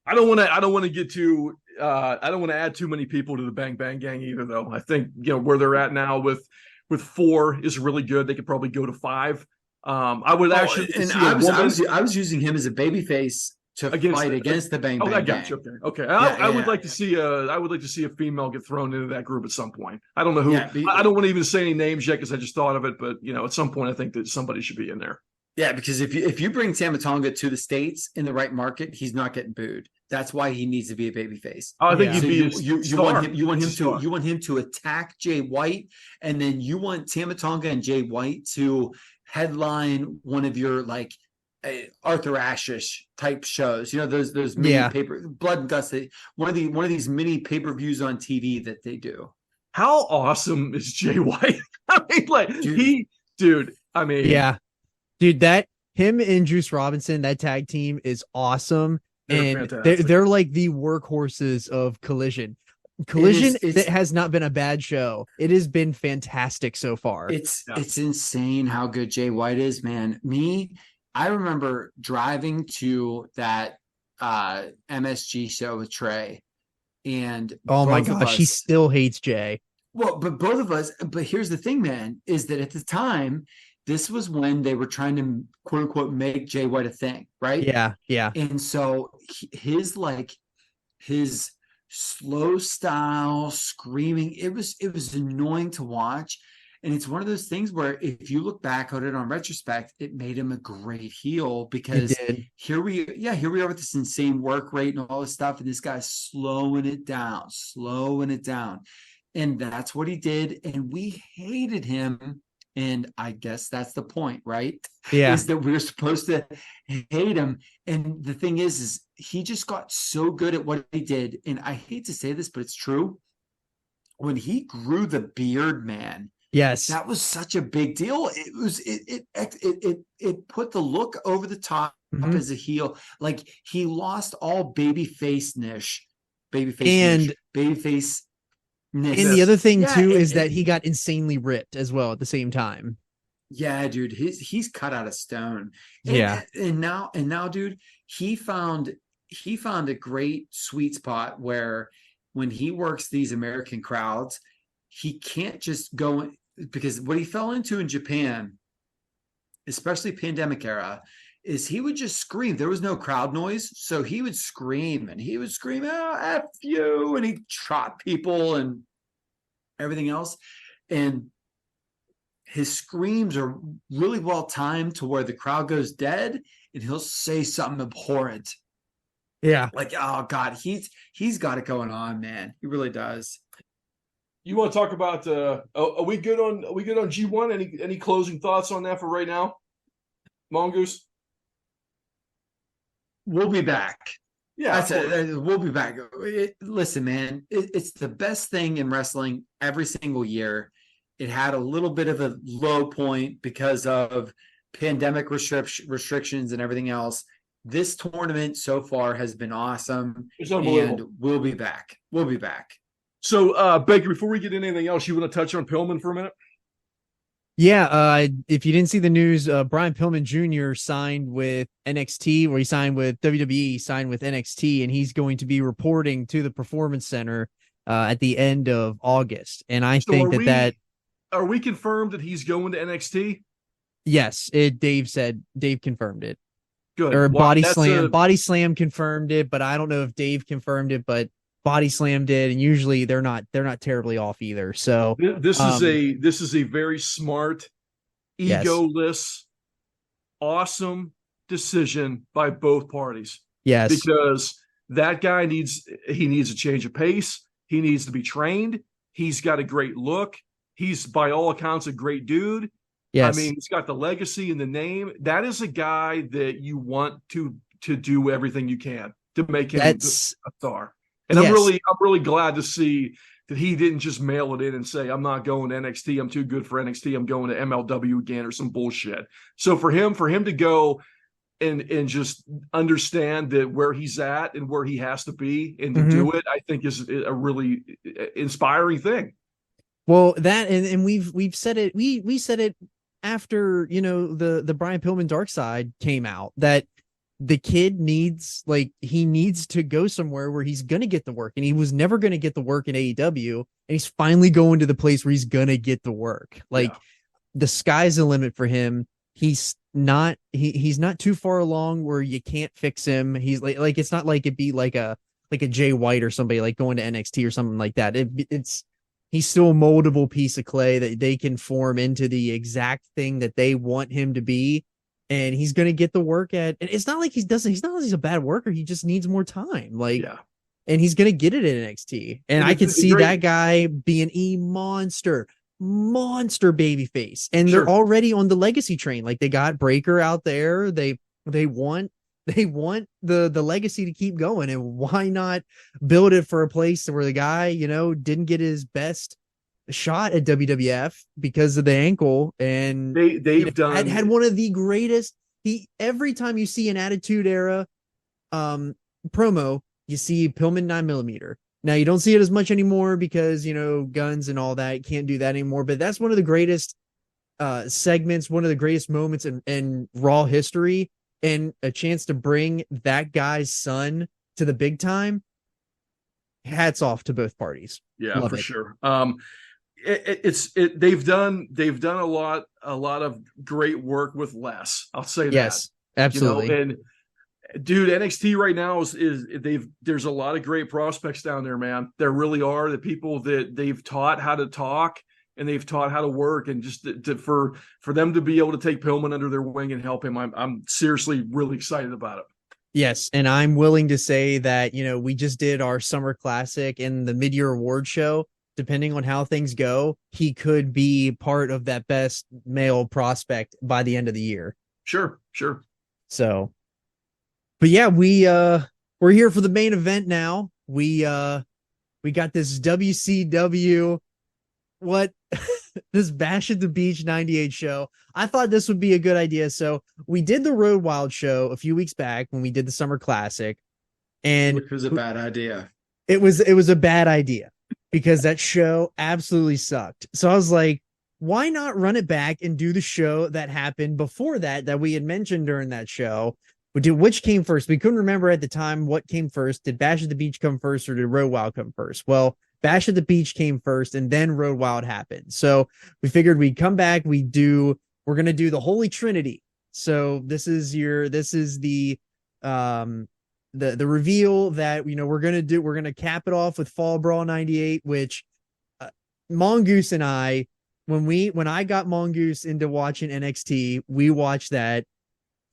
I don't want to get too. I don't want to add too many people to the Bang Bang Gang either, though. I think where they're at now with 4 is really good. They could probably go to 5. I would actually. And I was using him as a babyface to fight against the Bang Bang Gang. I got you. Okay. I would like to see a female get thrown into that group at some point. I don't know who. I don't want to even say any names yet because I just thought of it. But at some point, I think that somebody should be in there. Yeah, because if you bring Tama Tonga to the States in the right market, he's not getting booed. That's why he needs to be a babyface. I think he'd be you want him to attack Jay White, and then you want Tama Tonga and Jay White to headline one of your Arthur Ashe type shows. Those mini paper Blood and Guts. One of these mini pay-per-views on TV that they do. How awesome is Jay White? I mean, dude. I mean, yeah. Dude, that him and Juice Robinson, that tag team is awesome. They're like the workhorses of Collision. That has not been a bad show. It has been fantastic so far. It's insane how good Jay White is, man. I remember driving to that MSG show with Trey, and oh my gosh, he still hates Jay. Well, but both of us. But here's the thing, man, is that at the time, this was when they were trying to quote unquote make Jay White a thing, right? Yeah, yeah. And so his slow style screaming, it was annoying to watch. And it's one of those things where if you look back on it on retrospect, it made him a great heel, because here we are with this insane work rate and all this stuff, and this guy's slowing it down. And that's what he did. And we hated him. And I guess that's the point, right? Yeah. Is that we're supposed to hate him. And the thing is he just got so good at what he did. And I hate to say this, but it's true. When he grew the beard, man, yes, that was such a big deal. It put the look over the top as a heel. Like, he lost all babyface. And the other thing too is that he got insanely ripped as well at the same time. Yeah, dude, he's cut out of stone. And now, dude, he found a great sweet spot where when he works these American crowds, he can't just go, because what he fell into in Japan, especially pandemic era, is he would just scream. There was no crowd noise, so he would scream, "Oh, F you," and he'd trot people and everything else. And his screams are really well timed to where the crowd goes dead, and he'll say something abhorrent. Yeah, like, oh God, he's got it going on, man. He really does. You want to talk about? Are we good on G1? Any closing thoughts on that for right now, Mongoose? We'll be back. Yeah, we'll be back. Listen, man, it's the best thing in wrestling every single year. It had a little bit of a low point because of pandemic restrictions and everything else. This tournament so far has been awesome, and we'll be back. So, Baker, before we get into anything else, you want to touch on Pillman for a minute? Yeah, if you didn't see the news, Brian Pillman Jr. signed with NXT, where he signed with WWE, signed with NXT, and he's going to be reporting to the Performance Center at the end of August. And I think that are we confirmed that he's going to NXT? Yes, Dave confirmed it. Good. Or Body Slam confirmed it, but I don't know if Dave confirmed it, but Body Slam did, and usually they're not terribly off either. So this is a very smart, egoless, awesome decision by both parties. Yes, because that guy needs a change of pace. He needs to be trained. He's got a great look. He's by all accounts a great dude. Yes. I mean, he's got the legacy and the name. That is a guy that you want to do everything you can to make him a star. And I'm really glad to see that he didn't just mail it in and say, "I'm not going to NXT. I'm too good for NXT. I'm going to MLW again," or some bullshit. So for him to go and just understand that where he's at and where he has to be and to do it, I think is a really inspiring thing. Well, that and we've said it. We said it after, the Brian Pillman Dark Side came out, that the kid needs to go somewhere where he's going to get the work, and he was never going to get the work in AEW, and he's finally going to the place where he's going to get the work. The sky's the limit for him. He's not too far along where you can't fix him. He's like it's not like it'd be like a Jay White or somebody like going to NXT or something like that. He's still a moldable piece of clay that they can form into the exact thing that they want him to be. And he's going to get the work at, and it's not like he's not like he's a bad worker. He just needs more time. And he's going to get it at NXT. And I could see that guy being a monster babyface. And they're already on the legacy train. Like, they got Breaker out there. They want the legacy to keep going. And why not build it for a place where the guy, didn't get his best shot at WWF because of the ankle, and they've had one of the greatest. Every time you see an Attitude Era promo, you see Pillman 9mm. Now you don't see it as much anymore because guns and all that, can't do that anymore. But that's one of the greatest segments, one of the greatest moments in Raw history. and a chance to bring that guy's son to the big time, hats off to both parties. Yeah, Love for it. sure. They've done a lot of great work with less. I'll say that. Yes, absolutely. And dude, NXT right now there's a lot of great prospects down there, man. There really are. The people that they've taught how to talk and they've taught how to work, and just for them to be able to take Pillman under their wing and help him, I'm seriously really excited about it. Yes, and I'm willing to say that, we just did our Summer Classic and the mid-year award show. Depending on how things go, he could be part of that best male prospect by the end of the year. Sure. So, but yeah, we're here for the main event now. We got this WCW, this Bash at the Beach 98 show. I thought this would be a good idea. So we did the Road Wild show a few weeks back when we did the Summer Classic, and which was a bad idea. It was a bad idea because that show absolutely sucked. So I was like, why not run it back and do the show that happened before that we had mentioned during that show? Which came first? We couldn't remember at the time what came first. Did Bash at the Beach come first, or did Road Wild come first? Well, Bash at the Beach came first, and then Road Wild happened. So we figured we'd come back. We're going to do the Holy Trinity. So this is the reveal that, we're going to cap it off with Fall Brawl 98, which Mongoose and I, when I got Mongoose into watching NXT, we watched that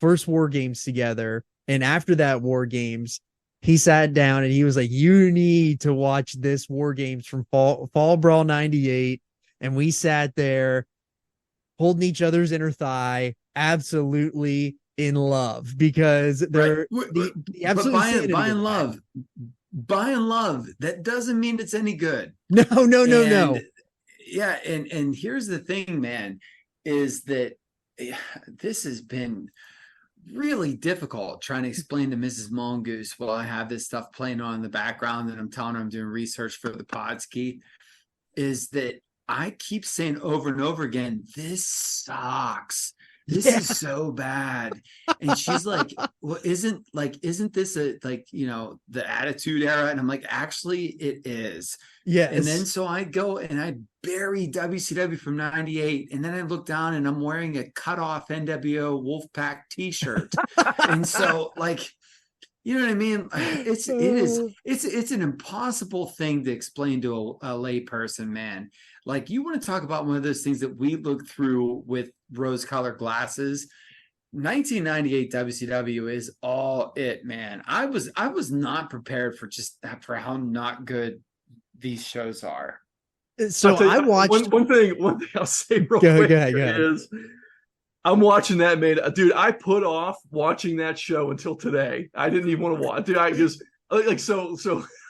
first War Games together. And after that War Games, he sat down and he was like, you need to watch this War Games from Fall Brawl 98. And we sat there holding each other's inner thigh, absolutely in love, because they're the absolute by and love, that doesn't mean it's any good. No. Yeah, and here's the thing, man, is that this has been really difficult trying to explain to Mrs. Mongoose while I have this stuff playing on in the background and I'm telling her I'm doing research for the Podski, is that I keep saying over and over again, this sucks. This is so bad. And she's like, well, isn't this the Attitude Era? And I'm like, actually it is. Yeah. And then so I go and I bury WCW from 98. And then I look down and I'm wearing a cut off NWO Wolfpack t-shirt. And so you know what I mean? It's an impossible thing to explain to a lay person, man. Like, you want to talk about one of those things that we look through with rose-colored glasses. 1998 WCW is all it, man. I was not prepared for how not good these shows are. So I watched one thing I'll say real quick is I'm watching that dude. I put off watching that show until today. I didn't even want to watch. Dude, I just so.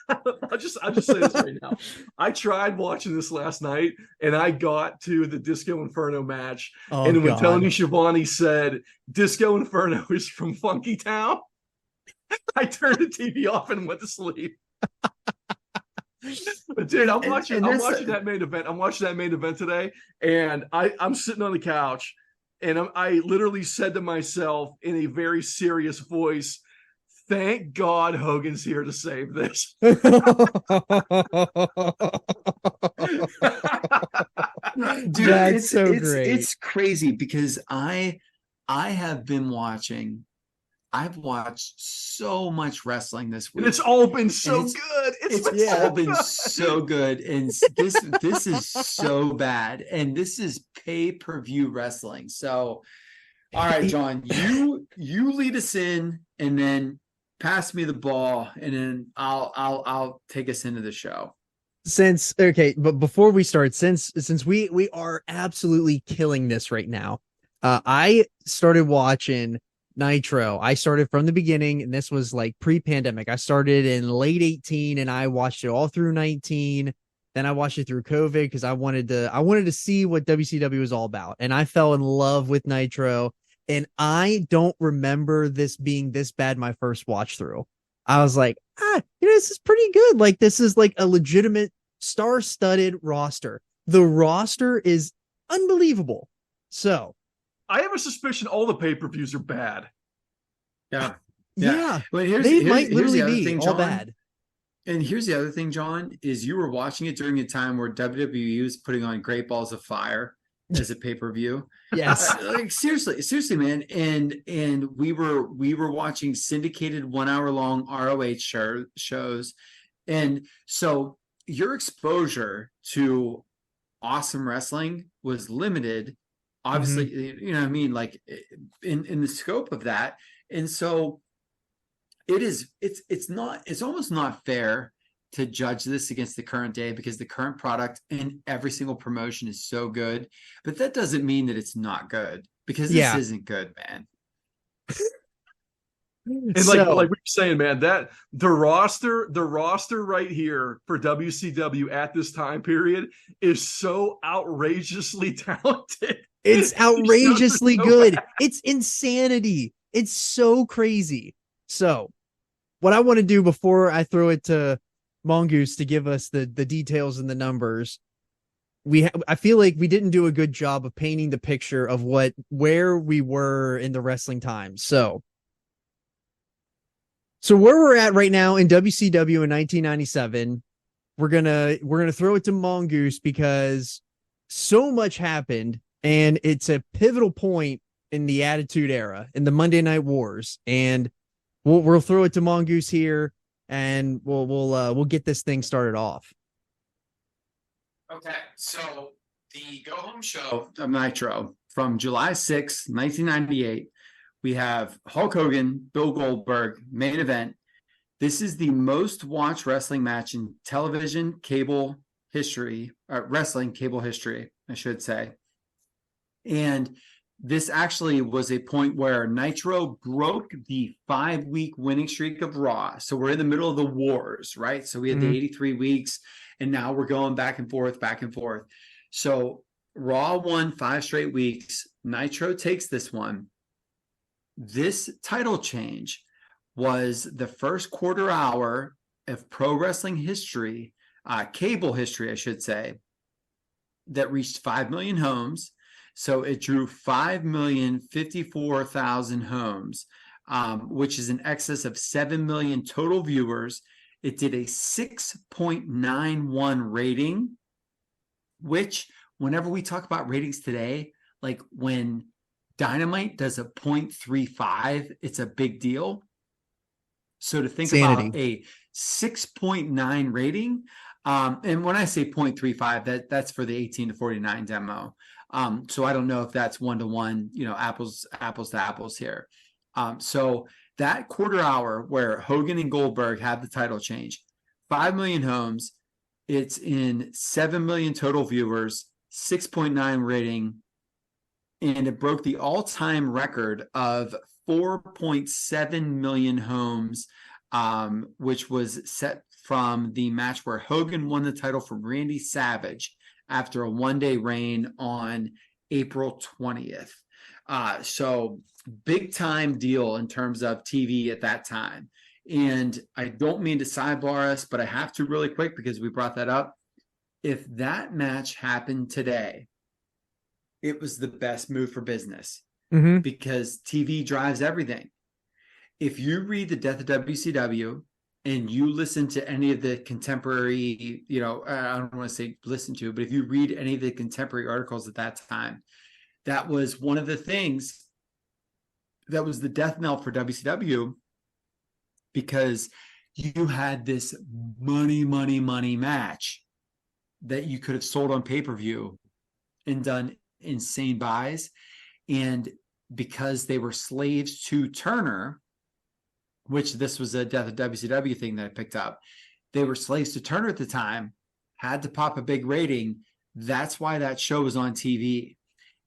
I'll just say this right now. I tried watching this last night, and I got to the Disco Inferno match. And when Tony Schiavone said Disco Inferno is from Funky Town, I turned the TV off and went to sleep. But dude, I'm watching that main event. I'm watching that main event today, and I'm sitting on the couch, and I literally said to myself in a very serious voice, thank God Hogan's here to save this. Dude, that's so great. It's crazy because I've watched so much wrestling this week. And it's all been so good. It's all been so good. And this is so bad. And this is pay-per-view wrestling. So, all right, John, you lead us in, and then pass me the ball, and then I'll take us into the show. But before we start, since we are absolutely killing this right now, I started watching Nitro. I started from the beginning, and this was like pre-pandemic. I started in late 18, and I watched it all through 19. Then I watched it through COVID because I wanted to see what WCW was all about, and I fell in love with Nitro. And I don't remember this being this bad my first watch through. I was like, this is pretty good. Like, this is like a legitimate star-studded roster. The roster is unbelievable. So I have a suspicion all the pay-per-views are bad. Yeah. Yeah. Well, They might here's literally the other be thing, all John. bad. And here's the other thing, John, is you were watching it during a time where WWE was putting on Great Balls of Fire as a pay-per-view. Yes. Like seriously, man. And we were watching syndicated 1 hour long ROH shows. And so your exposure to awesome wrestling was limited, obviously, you know what I mean? Like in the scope of that. And so it's almost not fair to judge this against the current day because the current product and every single promotion is so good, but that doesn't mean that it's not good because this isn't good, man. And like what you're saying, man, that the roster right here for WCW at this time period is so outrageously talented. It's outrageously good. It's insanity. It's so crazy. So what I want to do before I throw it to Mongoose to give us the details and the numbers, I feel like we didn't do a good job of painting the picture of where we were in the wrestling times. So where we're at right now in WCW in 1997, we're gonna throw it to Mongoose because so much happened, and it's a pivotal point in the Attitude Era, in the Monday Night Wars, and we'll throw it to Mongoose here, and we'll get this thing started off. Okay, so the go home show of Nitro from July 6, 1998. We have Hulk Hogan, Bill Goldberg, main event. This is the most watched wrestling match in television cable history, wrestling cable history, I should say. And this actually was a point where Nitro broke the 5-week winning streak of Raw. So we're in the middle of the wars, right? So we had the 83 weeks, and now we're going back and forth, back and forth. So Raw won 5 straight weeks. Nitro takes this one. This title change was the first quarter hour of pro wrestling history, cable history, I should say, that reached 5 million homes. So it drew 5,054,000 homes, which is in excess of 7 million total viewers. It did a 6.91 rating, which whenever we talk about ratings today, like when Dynamite does a 0.35, it's a big deal. So to think about a 6.9 rating, and when I say 0.35, that's for the 18 to 49 demo. So I don't know if that's 1-to-1, apples to apples here. So that quarter hour where Hogan and Goldberg have the title change, 5 million homes, it's in 7 million total viewers, 6.9 rating, and it broke the all-time record of 4.7 million homes, which was set from the match where Hogan won the title from Randy Savage after a one-day reign on April 20th. So big-time deal in terms of TV at that time. And I don't mean to sidebar us, but I have to really quick because we brought that up. If that match happened today, it was the best move for business because TV drives everything. If you read The Death of WCW and you listen to any of the contemporary, I don't want to say listen to, but if you read any of the contemporary articles at that time, that was one of the things that was the death knell for WCW, because you had this money match that you could have sold on pay-per-view and done insane buys. And because they were slaves to Turner, which this was a Death of WCW thing that I picked up, they were slaves to Turner at the time, had to pop a big rating. That's why that show was on TV.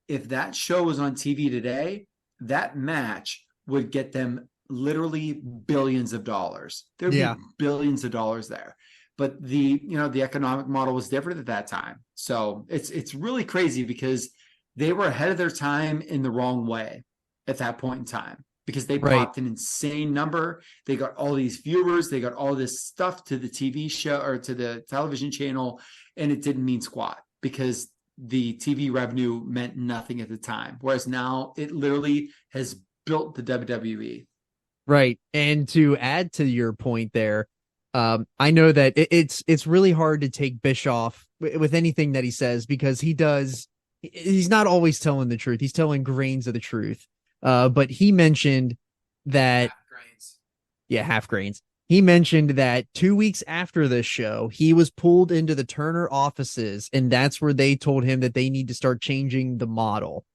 If that show was on TV today, that match would get them literally billions of dollars. There'd be billions of dollars there. But the economic model was different at that time. So it's really crazy because they were ahead of their time in the wrong way at that point in time, because they popped an insane number. They got all these viewers, they got all this stuff to the TV show or to the television channel, and it didn't mean squat because the TV revenue meant nothing at the time. Whereas now it literally has built the WWE. Right. And to add to your point there, I know that it's really hard to take Bischoff with anything that he says because he's not always telling the truth. He's telling grains of the truth. But he mentioned that half grains. He mentioned that 2 weeks after this show, he was pulled into the Turner offices, and that's where they told him that they need to start changing the model,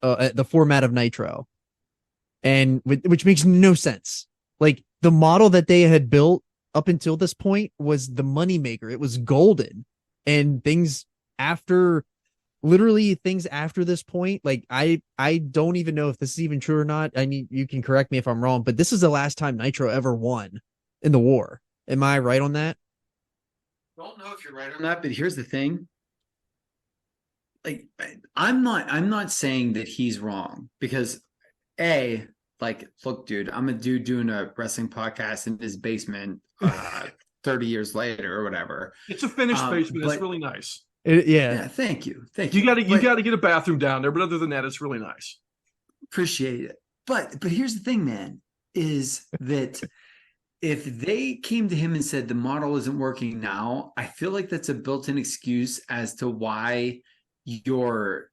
the format of Nitro, and which makes no sense. Like the model that they had built up until this point was the moneymaker. It was golden, and things after this point, like I don't even know if this is even true or not. I mean, you can correct me if I'm wrong, but this is the last time Nitro ever won in the war. Am I right on that? I don't know if you're right on that, but here's the thing. Like, I'm not saying that he's wrong because look, dude, I'm a dude doing a wrestling podcast in his basement 30 years later or whatever. It's a finished basement. It's really nice. Yeah, thank you. You got to get a bathroom down there, but other than that, it's really nice. Appreciate it. But here's the thing, man, is that if they came to him and said the model isn't working now, I feel like that's a built-in excuse as to why your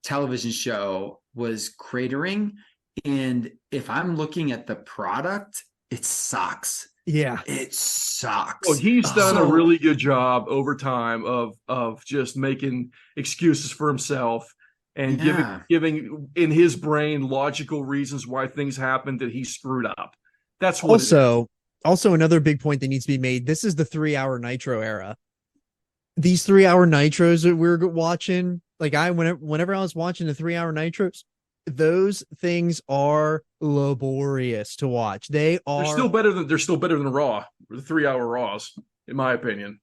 television show was cratering. And if I'm looking at the product, it sucks. Yeah, it sucks. Well, he's done a really good job over time of just making excuses for himself and giving in his brain logical reasons why things happened that he screwed up. That's what also another big point that needs to be made. This is the 3-hour Nitro era. These 3-hour Nitros that we're watching, like whenever I was watching the 3-hour Nitros, those things are laborious to watch. They're still better than Raw, the 3-hour Raws, in my opinion.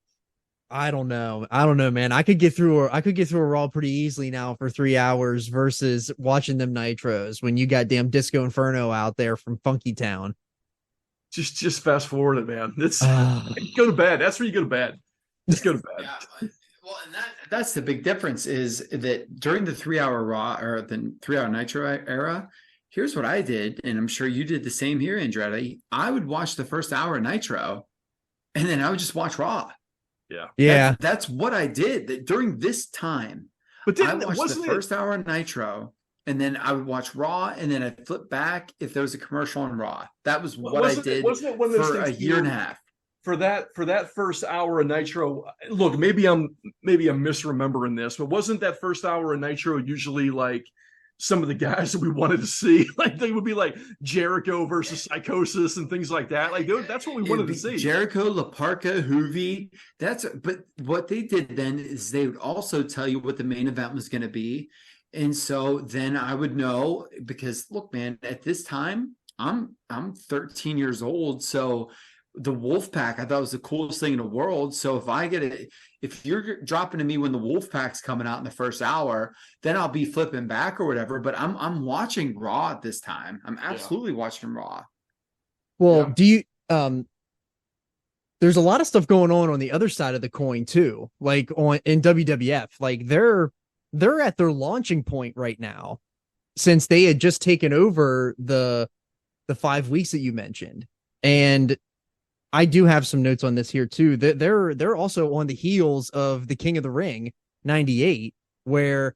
I don't know, man. I could get through a Raw pretty easily now for 3 hours versus watching them Nitros when you got damn Disco Inferno out there from Funky Town. Just fast forward it, man. It's go to bed. That's where you go to bed. Just go to bed. Yeah. Well, and that's the big difference is that during the 3-hour Raw or the 3-hour Nitro era, here's what I did, and I'm sure you did the same here, Andretti. I would watch the first hour of Nitro, and then I would just watch Raw. Yeah. That's what I did. That during this time, but I watched the first hour of Nitro, and then I would watch Raw, and then I'd flip back if there was a commercial on Raw. That was what I did for a year and a half. For that first hour of Nitro, look, maybe I'm misremembering this, but wasn't that first hour of Nitro usually like some of the guys that we wanted to see? Like they would be like Jericho versus Psychosis and things like that. Like that's what we wanted to see. Jericho, La Parka, Hoovy. But what they did then is they would also tell you what the main event was going to be. And so then I would know because look, man, at this time I'm 13 years old. So the Wolfpack I thought was the coolest thing in the world. So if you're dropping to me when the Wolfpack's coming out in the first hour, then I'll be flipping back or whatever. But I'm watching Raw at this time. I'm absolutely watching Raw. Well, do you there's a lot of stuff going on the other side of the coin too. Like in WWF, like they're at their launching point right now since they had just taken over the 5 weeks that you mentioned. And I do have some notes on this here too. They're also on the heels of the King of the Ring 98, where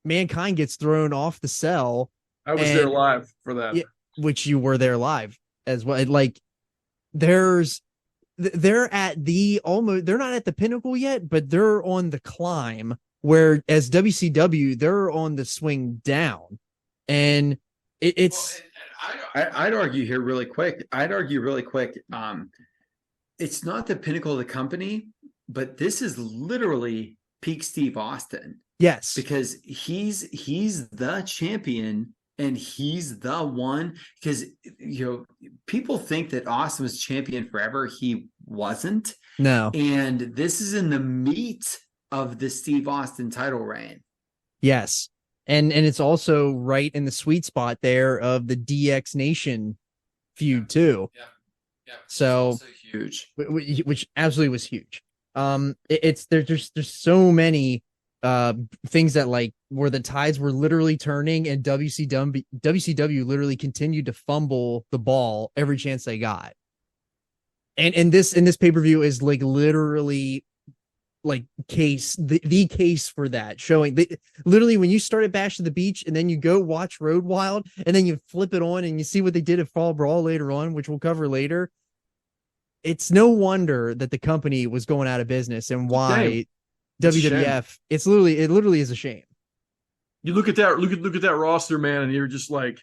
Mankind gets thrown off the cell. I was there live for that. Yeah, which you were there live as well. Like they're at the they're not at the pinnacle yet, but they're on the climb, where as WCW, they're on the swing down. And it's I'd argue here really quick. It's not the pinnacle of the company, but this is literally peak Steve Austin. Yes. Because he's the champion and he's the one. Because people think that Austin was champion forever. He wasn't. No. And this is in the meat of the Steve Austin title reign. Yes. And it's also right in the sweet spot there of the DX Nation feud too. Yeah. So huge, which absolutely was huge. There's so many things that like where the tides were literally turning, and WCW literally continued to fumble the ball every chance they got. And this pay-per-view is like literally like the case for that, showing literally when you start at Bash at the Beach and then you go watch Road Wild and then you flip it on and you see what they did at Fall Brawl later on, which we'll cover later. It's no wonder that the company was going out of business, and why WWF. It literally is a shame. You look at that roster, man, and you're just like,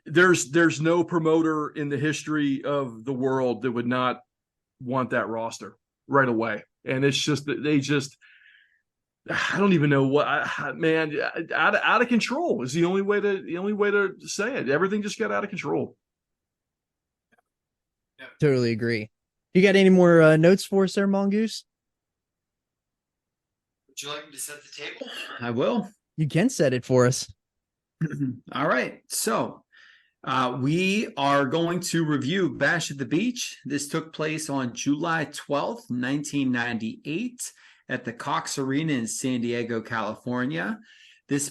there's no promoter in the history of the world that would not want that roster right away. And it's just that I don't even know what, man, out of control is the only way to say it. Everything just got out of control. Totally agree. You got any more notes for us there, Mongoose? Would you like me to set the table? I will. You can set it for us. All right. So we are going to review Bash at the Beach. This took place on July 12th, 1998 at the Cox Arena in San Diego, California. This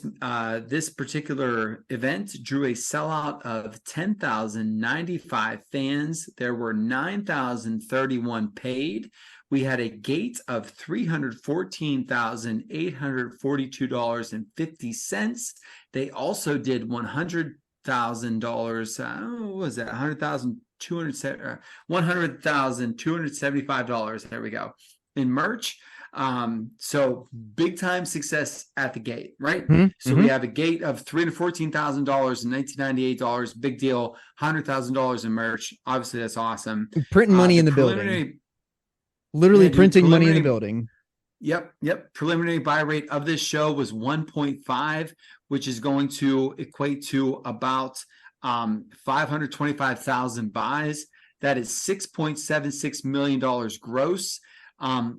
particular event drew a sellout of 10,095 fans. There were 9,031 paid. We had a gate of $314,842.50. They also did $100,000. What was that? $100,275. There we go. In merch. So big time success at the gate, right? Mm-hmm. So we have a gate of $314,000 in $1998. Big deal. $100,000 in merch. Obviously, that's awesome. Printing money in the building. Literally printing money in the building. Yep. Preliminary buy rate of this show was 1.5, which is going to equate to about 525,000 buys. That is $6.76 million gross.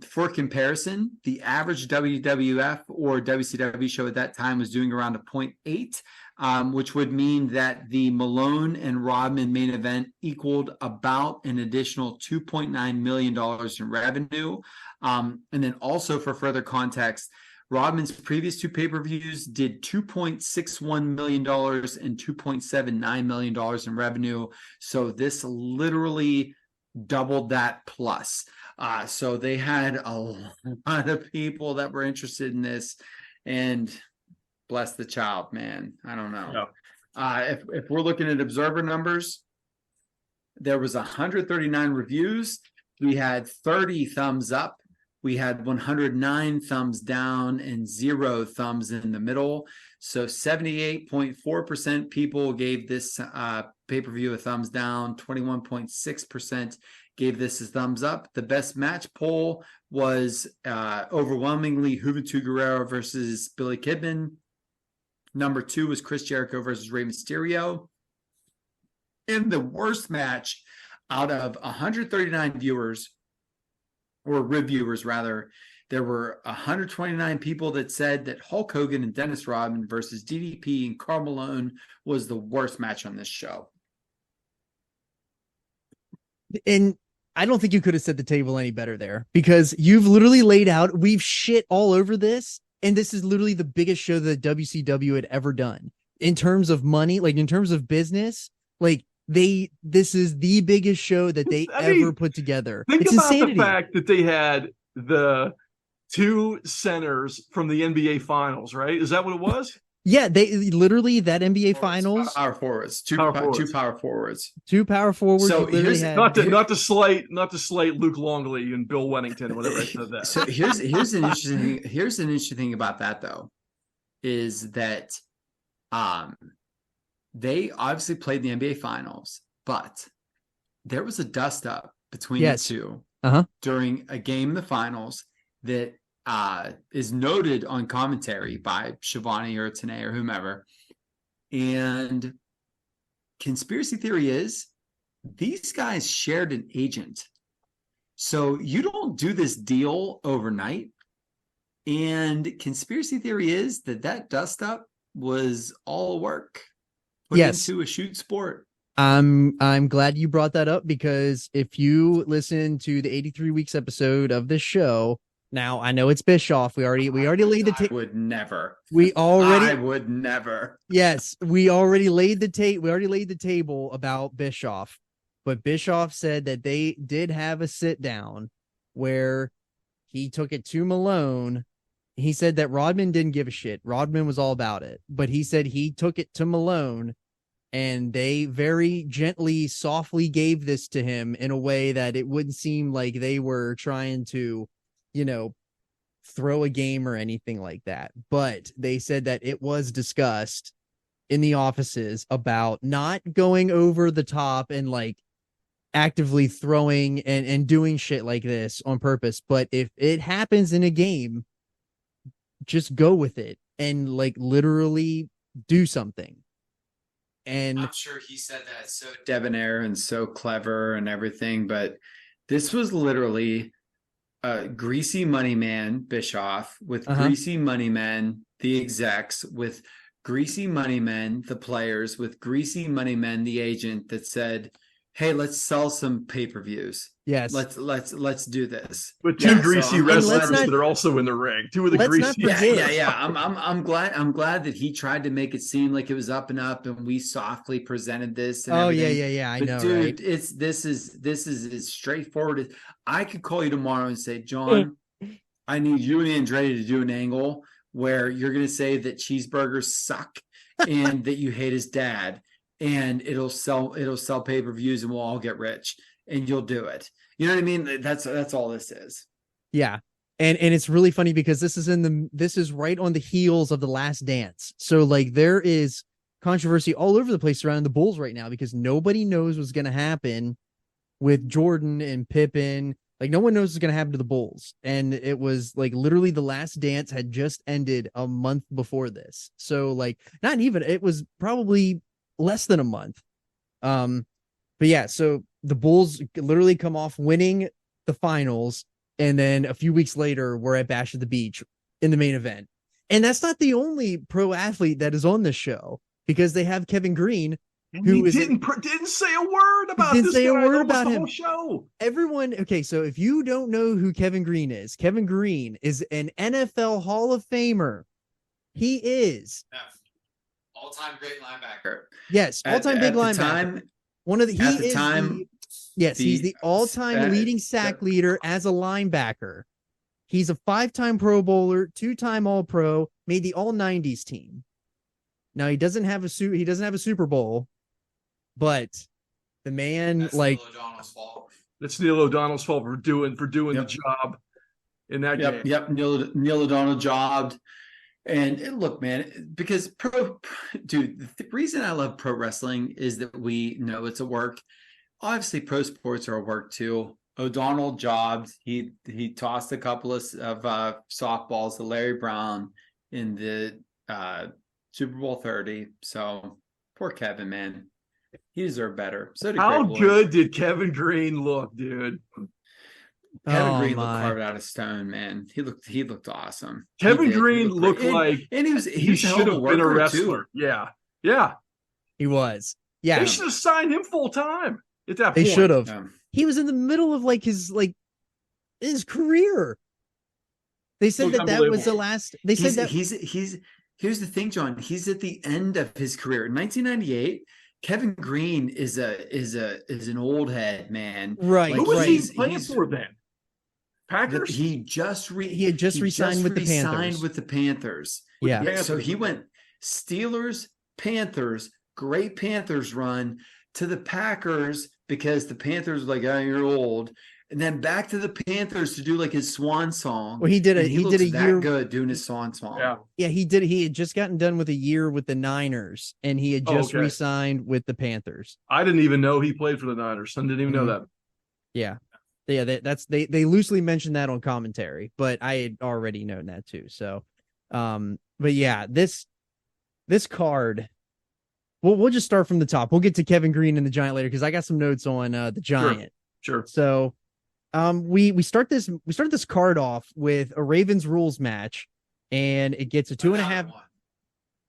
For comparison, the average WWF or WCW show at that time was doing around a 0.8, which would mean that the Malone and Rodman main event equaled about an additional $2.9 million in revenue. And then also for further context, Rodman's previous two pay-per-views did $2.61 million and $2.79 million in revenue. So this literally doubled that plus. So they had a lot of people that were interested in this, and bless the child, man. I don't know. No. If we're looking at observer numbers, there was 139 reviews. We had 30 thumbs up. We had 109 thumbs down and 0 thumbs in the middle. So 78.4% people gave this pay-per-view a thumbs down. 21.6% gave this a thumbs up. The best match poll was overwhelmingly Juventud Guerrero versus Billy Kidman. Number 2 was Chris Jericho versus Rey Mysterio. And the worst match out of 139 viewers, or reviewers rather, there were 129 people that said that Hulk Hogan and Dennis Rodman versus DDP and Karl Malone was the worst match on this show. And I don't think you could have set the table any better there, because you've literally laid out, we've shit all over this, and this is literally the biggest show that WCW had ever done in terms of money, like in terms of business. Like this is the biggest show that they ever put together. Think it's about insanity. The fact that they had the 2 centers from the NBA Finals, right? Is that what it was? Yeah, they literally that NBA Finals. Power forwards, two power forwards. Two power forwards. So here's not to slate Luke Longley and Bill Wennington, whatever I said that. So here's an interesting thing about that though, is that they obviously played the NBA Finals, but there was a dust up between the two during a game in the finals that is noted on commentary by Shivani or Tanay or whomever. And conspiracy theory is these guys shared an agent. So you don't do this deal overnight. And conspiracy theory is that dust up was all work put into a shoot sport. I'm glad you brought that up, because if you listen to the 83 weeks episode of this show, Now I know it's Bischoff. We already laid the I would never. I would never. Yes, we already laid the table about Bischoff, but Bischoff said that they did have a sit down where he took it to Malone. He said that Rodman didn't give a shit. Rodman was all about it, but he said he took it to Malone and they very gently, softly gave this to him in a way that it wouldn't seem like they were trying to, throw a game or anything like that. But they said that it was discussed in the offices about not going over the top and like actively throwing and doing shit like this on purpose. But if it happens in a game, just go with it and like literally do something. And I'm sure he said that so debonair and so clever and everything, but this was literally greasy money man Bischoff with greasy money men, the execs, with greasy money men, the players, with greasy money men, the agent, that said, hey, let's sell some pay-per-views. Yes. Let's do this. But two greasy wrestlers that are also in the ring. Two of the greasy. Yeah. I'm glad that he tried to make it seem like it was up and up, and we softly presented this. And everything. Yeah. I but know, dude, right? this is as straightforward as I could call you tomorrow and say, John, I need you and Andretti to do an angle where you're going to say that cheeseburgers suck and that you hate his dad, and it'll sell pay-per-views and we'll all get rich, and you'll do it. You know what I mean? That's all this is. Yeah. And it's really funny because this is right on the heels of The Last Dance. So like there is controversy all over the place around the Bulls right now because nobody knows what's going to happen with Jordan and Pippen. Like no one knows what's going to happen to the Bulls. And it was like literally The Last Dance had just ended a month before this. So like not even, it was probably less than a month. But yeah, so the Bulls literally come off winning the finals, and then a few weeks later, we're at Bash at the Beach in the main event. And that's not the only pro athlete that is on this show, because they have Kevin Green, who didn't say a word about this guy. About him. Whole show. Everyone, okay, so if you don't know who Kevin Green is an NFL Hall of Famer. He is all-time great linebacker. Yes, all-time big linebacker. He's the all-time leading sack leader as a linebacker. He's a 5-time Pro Bowler, 2-time All-Pro, made the All-90s team. Now he doesn't have a Super Bowl, but the man That's like Neil O'Donnell's fault. That's Neil O'Donnell's fault for doing the job in that game. Yep. Neil O'Donnell jobbed. And look, man, because the reason I love pro wrestling is that we know it's a work. Obviously, pro sports are a work too. O'Donnell jobbed. He tossed a couple of softballs to Larry Brown in the Super Bowl 30. So poor Kevin, man, he deserved better. So did How good did Kevin Green look, dude? Kevin Green looked carved out of stone, man. He looked awesome. Kevin Green looked like he should have been a wrestler. Too. Yeah. He was. Yeah. They should have signed him full time at that point. They should have. He was in the middle of his career. They said that was the last. They said that he's. Here's the thing, John. He's at the end of his career. In 1998, Kevin Green is an old head, man. Right. Who was he playing for then? Packers. He had just re-signed with the Panthers. Yeah. So he went Steelers, Panthers, great Panthers run to the Packers because the Panthers were like, oh, you're old. And then back to the Panthers to do like his swan song. Well, he did a year good doing his swan song. Yeah, he did. He had just gotten done with a year with the Niners, and he had just re-signed with the Panthers. I didn't even know he played for the Niners. I didn't even know that. Yeah. They loosely mentioned that on commentary, but I had already known that too. So, but yeah, this card. We'll just start from the top. We'll get to Kevin Green and the Giant later because I got some notes on the Giant. Sure. So. We start this card off with a Ravens rules match, and it gets a 2.5.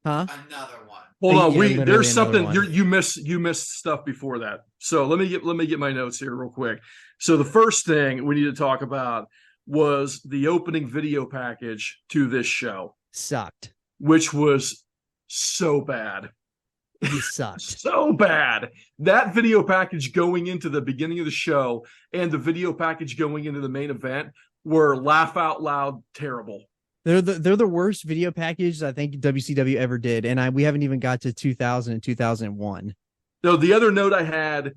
Huh? Another one. Hold on, there's something you missed stuff before that. So let me get my notes here real quick. So the first thing we need to talk about was the opening video package to this show. Sucked. Which was so bad. He sucked. So bad. That video package going into the beginning of the show and the video package going into the main event were laugh out loud terrible. They're the worst video package I think WCW ever did, and we haven't even got to 2000 and 2001. No, the other note I had,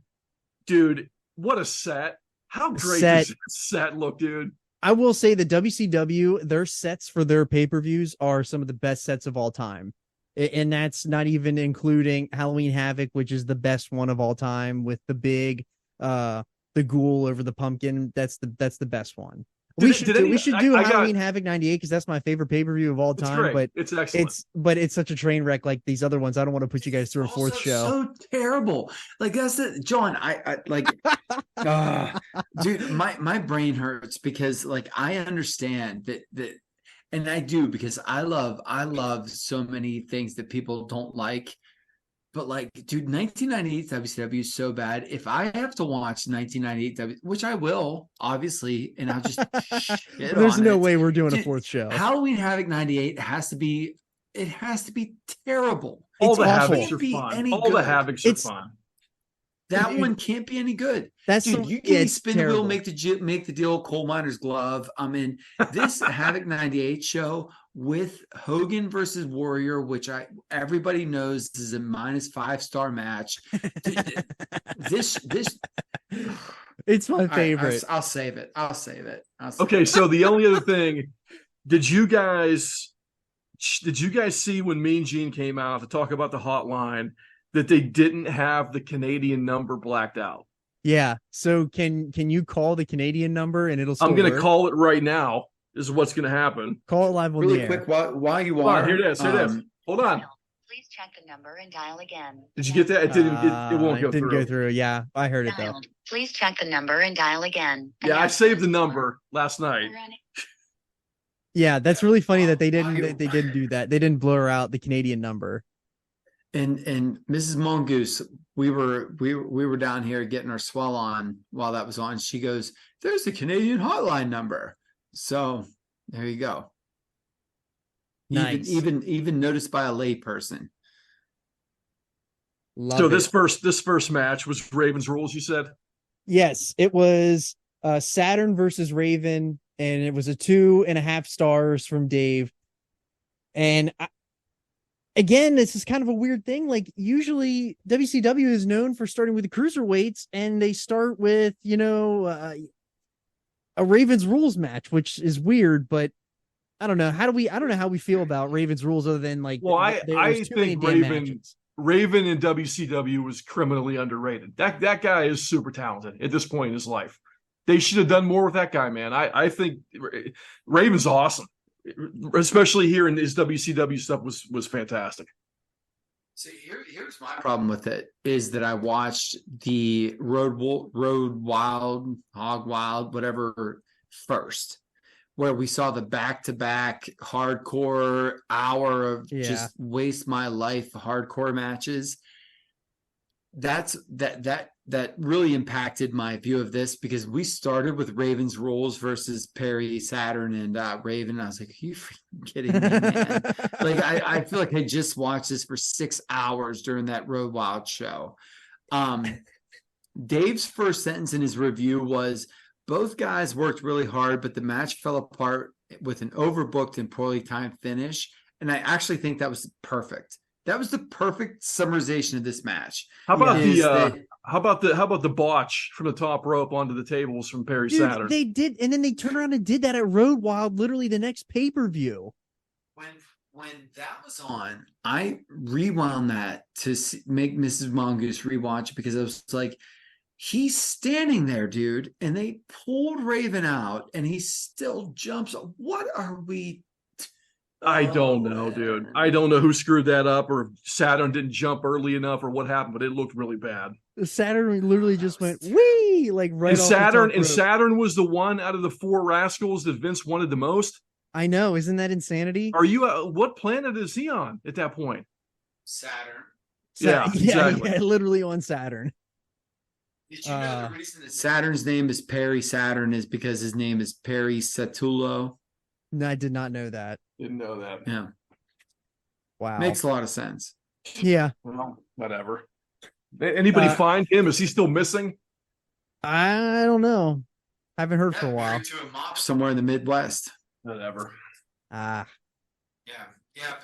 dude, what a set. How great does that set look, dude? I will say that WCW, their sets for their pay-per-views are some of the best sets of all time. And that's not even including Halloween Havoc, which is the best one of all time with the big the ghoul over the pumpkin. That's the best one. We should do Halloween Havoc 98 because that's my favorite pay-per-view of all time. But it's excellent. It's such a train wreck like these other ones. I don't want to put you guys through a fourth show. So terrible. Like that's it, John. I like, dude. My brain hurts because like I understand that, and I do because I love so many things that people don't like. But like, dude, 1998 WCW is so bad. If I have to watch 1998 which I will, obviously, and I'll just there's no way we're doing a fourth show. Halloween Havoc 98 has to be terrible. All the Havocs are fun. All the Havocs are fun. That one can't be any good. That's dude, you can spin the wheel, make the deal, coal miner's glove. I mean, this Havoc 98 show with Hogan versus Warrior, which everybody knows is a -5-star match. This it's my favorite. I'll save it. Okay, so the only other thing, did you guys see when Mean Gene came out to talk about the hotline that they didn't have the Canadian number blacked out? Yeah. So can you call the Canadian number and it'll still I'm going to work? call it right now. This is what's going to happen. Call it live on really the air. quick while you are. Here it is. Hold on. Please check the number and dial again. Did you get that? It won't go through. It didn't go through. Yeah, I heard it though. Please check the number and dial again. Yeah, I saved the number last night. Yeah, that's really funny that they didn't do that. They didn't blur out the Canadian number. And Mrs. Mongoose, we were down here getting our swell on while that was on. She goes, "There's the Canadian hotline number." So there you go. Nice. Even noticed by a layperson. So this first match was Raven's Rules, you said? Yes, it was Saturn versus Raven, and it was a 2.5 stars from Dave. And again, this is kind of a weird thing. Like usually WCW is known for starting with the cruiserweights, and they start with, a Raven's Rules match, which is weird, but I don't know. I don't know how we feel about Raven's Rules other than like, well, I think Raven in WCW was criminally underrated. That guy is super talented at this point in his life. They should have done more with that guy, man. I think Raven's awesome, especially here in his WCW stuff was fantastic. So here's my problem with it is that I watched the Road Wild, Hog Wild, whatever first, where we saw the back-to-back hardcore hour of just waste my life hardcore matches. That really impacted my view of this because we started with Raven's Rules versus Perry, Saturn, and Raven. I was like, are you freaking kidding me, man? Like, I feel like I just watched this for 6 hours during that Road Wild show. Dave's first sentence in his review was, both guys worked really hard, but the match fell apart with an overbooked and poorly timed finish. And I actually think that was perfect. That was the perfect summarization of this match. How about how about the botch from the top rope onto the tables from Perry Saturn? They did, and then they turned around and did that at Road Wild, literally the next pay-per-view. When that was on, I rewound that to make Mrs. Mongoose rewatch because I was like, he's standing there, dude, and they pulled Raven out, and he still jumps. What are we? I don't know, dude. I don't know who screwed that up, or Saturn didn't jump early enough, or what happened, but it looked really bad. Saturn literally just went wee, like right. And off Saturn the top rope. Saturn was the one out of the four rascals that Vince wanted the most. I know, isn't that insanity? Are you? What planet is he on at that point? Saturn. Yeah, exactly. Yeah, literally on Saturn. Did you know the reason that Saturn's name is Perry Saturn is because his name is Perry Satulo? No, I did not know that. Didn't know that. Yeah. Wow. Makes a lot of sense. Yeah. Well, whatever. Anybody find him? Is he still missing? I don't know. I haven't heard for a while. To a mop somewhere in the Midwest. Whatever. Ah. Yeah,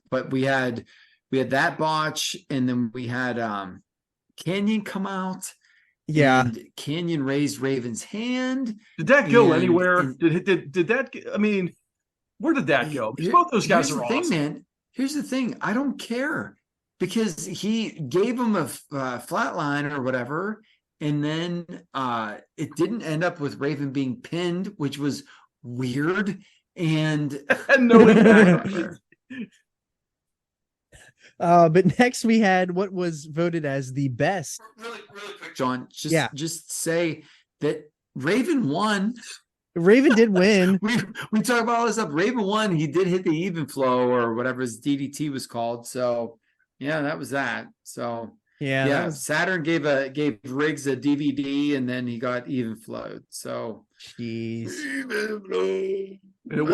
but we had that botch, and then we had Canyon come out. Yeah. And Canyon raised Raven's hand. Did that go anywhere? Did that? I mean, where did that go? Because both those guys are awesome. Man. Here's the thing. I don't care because he gave him a flatline or whatever, and then it didn't end up with Raven being pinned, which was weird. And no. But next we had what was voted as the best. Really quick, John. Just say that Raven won. Raven did win. we talk about all this stuff. Raven won. He did hit the even flow or whatever his DDT was called. So yeah, that was that. So yeah. Saturn gave Riggs a DVD, and then he got even flowed. So jeez. And at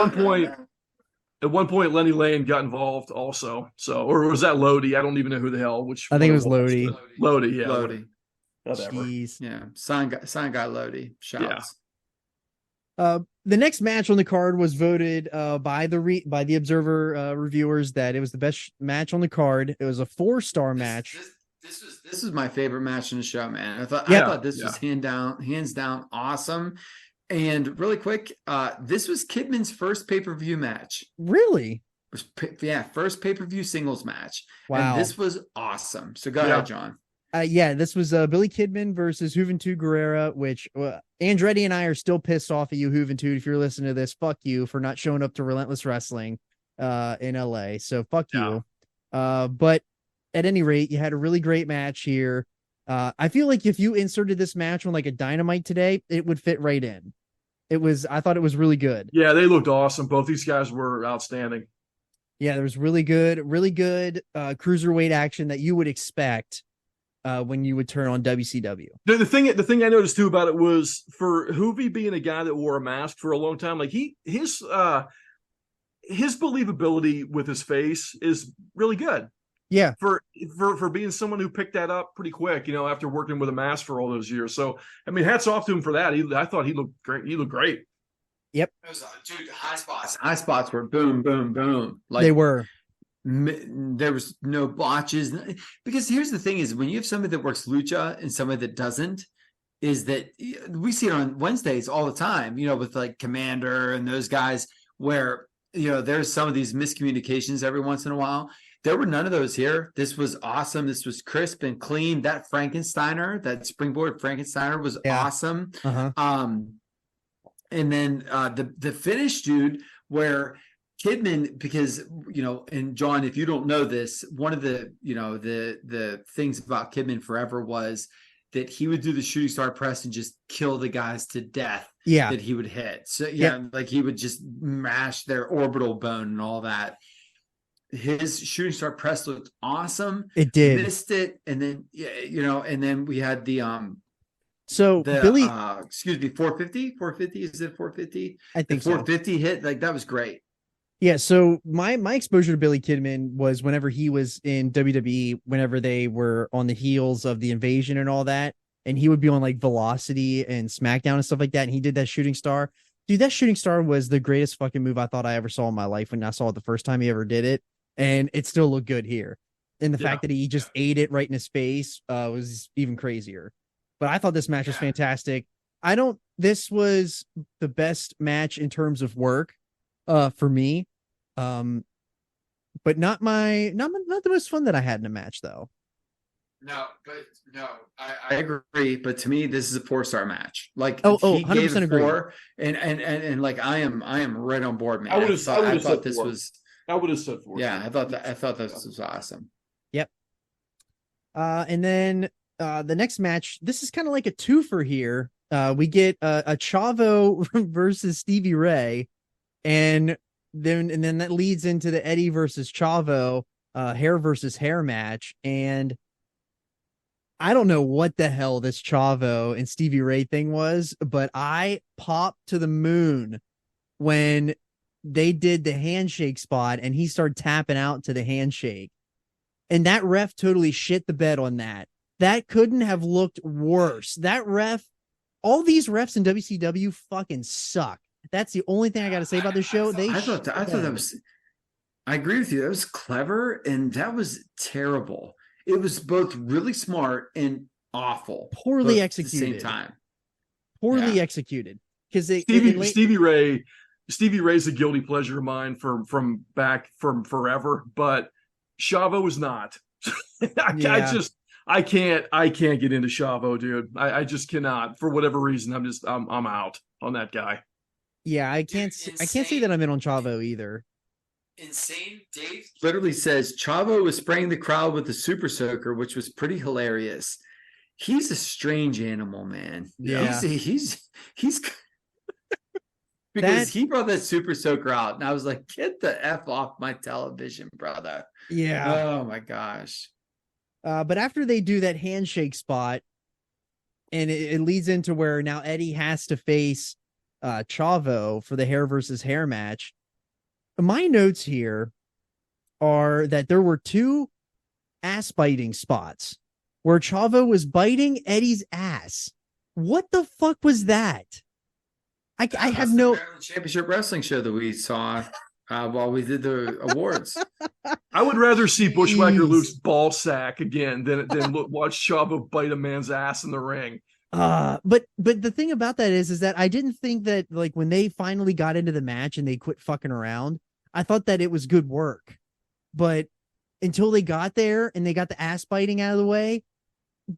one point, Lenny Lane got involved also. So, or was that Lodi? I don't even know who the hell. Which I think it was Lodi. Lodi, yeah. Lodi. Whatever. Jeez. Yeah. Sign guy Lodi. Shouts. Yeah. The next match on the card was voted by the Observer reviewers that it was the best match on the card. It was a 4-star match. This is my favorite match in the show, man. I thought this was hands down awesome. And really quick, this was Kidman's first pay-per-view match. Really? First pay-per-view singles match. Wow. And this was awesome. So go ahead, John. This was Billy Kidman versus Juventud Guerrera, which Andretti and I are still pissed off at you, Juventud. If you're listening to this, fuck you for not showing up to Relentless Wrestling in LA. So fuck you. But at any rate, you had a really great match here. I feel like if you inserted this match on like a Dynamite today, it would fit right in. I thought it was really good. Yeah, they looked awesome. Both these guys were outstanding. Yeah, there was really good cruiserweight action that you would expect when you would turn on WCW. The thing I noticed too about it was for Hoovy being a guy that wore a mask for a long time, like his believability with his face is really good. Yeah. For being someone who picked that up pretty quick, after working with a mask for all those years. So, I mean, hats off to him for that. I thought he looked great. He looked great. Yep. Dude, high spots were boom, boom, boom. Like they were. There was no botches. Because here's the thing is when you have somebody that works lucha and somebody that doesn't, is that we see it on Wednesdays all the time, with like Commander and those guys where, there's some of these miscommunications every once in a while. There were none of those here. This was awesome. This was crisp and clean. That that springboard Frankensteiner was awesome. Uh-huh. And then the finish, dude, where Kidman, because and John, if you don't know this, one of the the things about Kidman forever was that he would do the shooting star press and just kill the guys to death. Yeah, that he would hit. So yeah, like he would just mash their orbital bone and all that. His shooting star press looked awesome. It did. Missed it, and then and then we had the Billy, 450. 450 is it 450? I think the 450 hit, like that was great. Yeah, so my exposure to Billy Kidman was whenever he was in WWE, whenever they were on the heels of the Invasion and all that, and he would be on like Velocity and SmackDown and stuff like that, and he did that shooting star. Dude, that shooting star was the greatest fucking move I thought I ever saw in my life when I saw it the first time he ever did it, and it still looked good here. And the fact that he just ate it right in his face was even crazier. But I thought this match was fantastic. This was the best match in terms of work for me. But not the most fun that I had in a match though. No, I agree. But to me, this is a 4-star match. Like, he 100% gave it 4, agree. And like I am right on board, man. I would have thought this was. I would have said 4. Yeah, I thought this was awesome. Yep. And then the next match, this is kind of like a twofer here. We get a Chavo versus Stevie Ray, and then that leads into the Eddie versus Chavo hair versus hair match. And I don't know what the hell this Chavo and Stevie Ray thing was, but I popped to the moon when they did the handshake spot and he started tapping out to the handshake. And that ref totally shit the bed on that. That couldn't have looked worse. That ref, all these refs in WCW fucking suck. That's the only thing I got to say about the show. I thought that was, I agree with you. That was clever and that was terrible. It was both really smart and awful. Poorly executed. At the same time. Poorly executed. Because Stevie Ray's a guilty pleasure of mine from forever, but Chavo is not. I can't get into Chavo, dude. I just cannot for whatever reason. I'm out on that guy. Yeah, I can't say that I'm in on Chavo either. Insane Dave literally says Chavo was spraying the crowd with the super soaker, which was pretty hilarious. He's a strange animal, man. Yeah, he's because he brought that super soaker out, and I was like, "Get the F off my television, brother!" Yeah. Oh my gosh. But after they do that handshake spot, and it leads into where now Eddie has to face Chavo for the hair versus hair match. My notes here are that there were 2 ass biting spots where Chavo was biting Eddie's ass. What the fuck was that? I have no championship wrestling show that we saw while we did the awards. I would rather see Bushwhacker Luke's ball sack again than watch Chavo bite a man's ass in the ring. But the thing about that is that I didn't think that, like, when they finally got into the match and they quit fucking around, I thought that it was good work. But until they got there and they got the ass biting out of the way,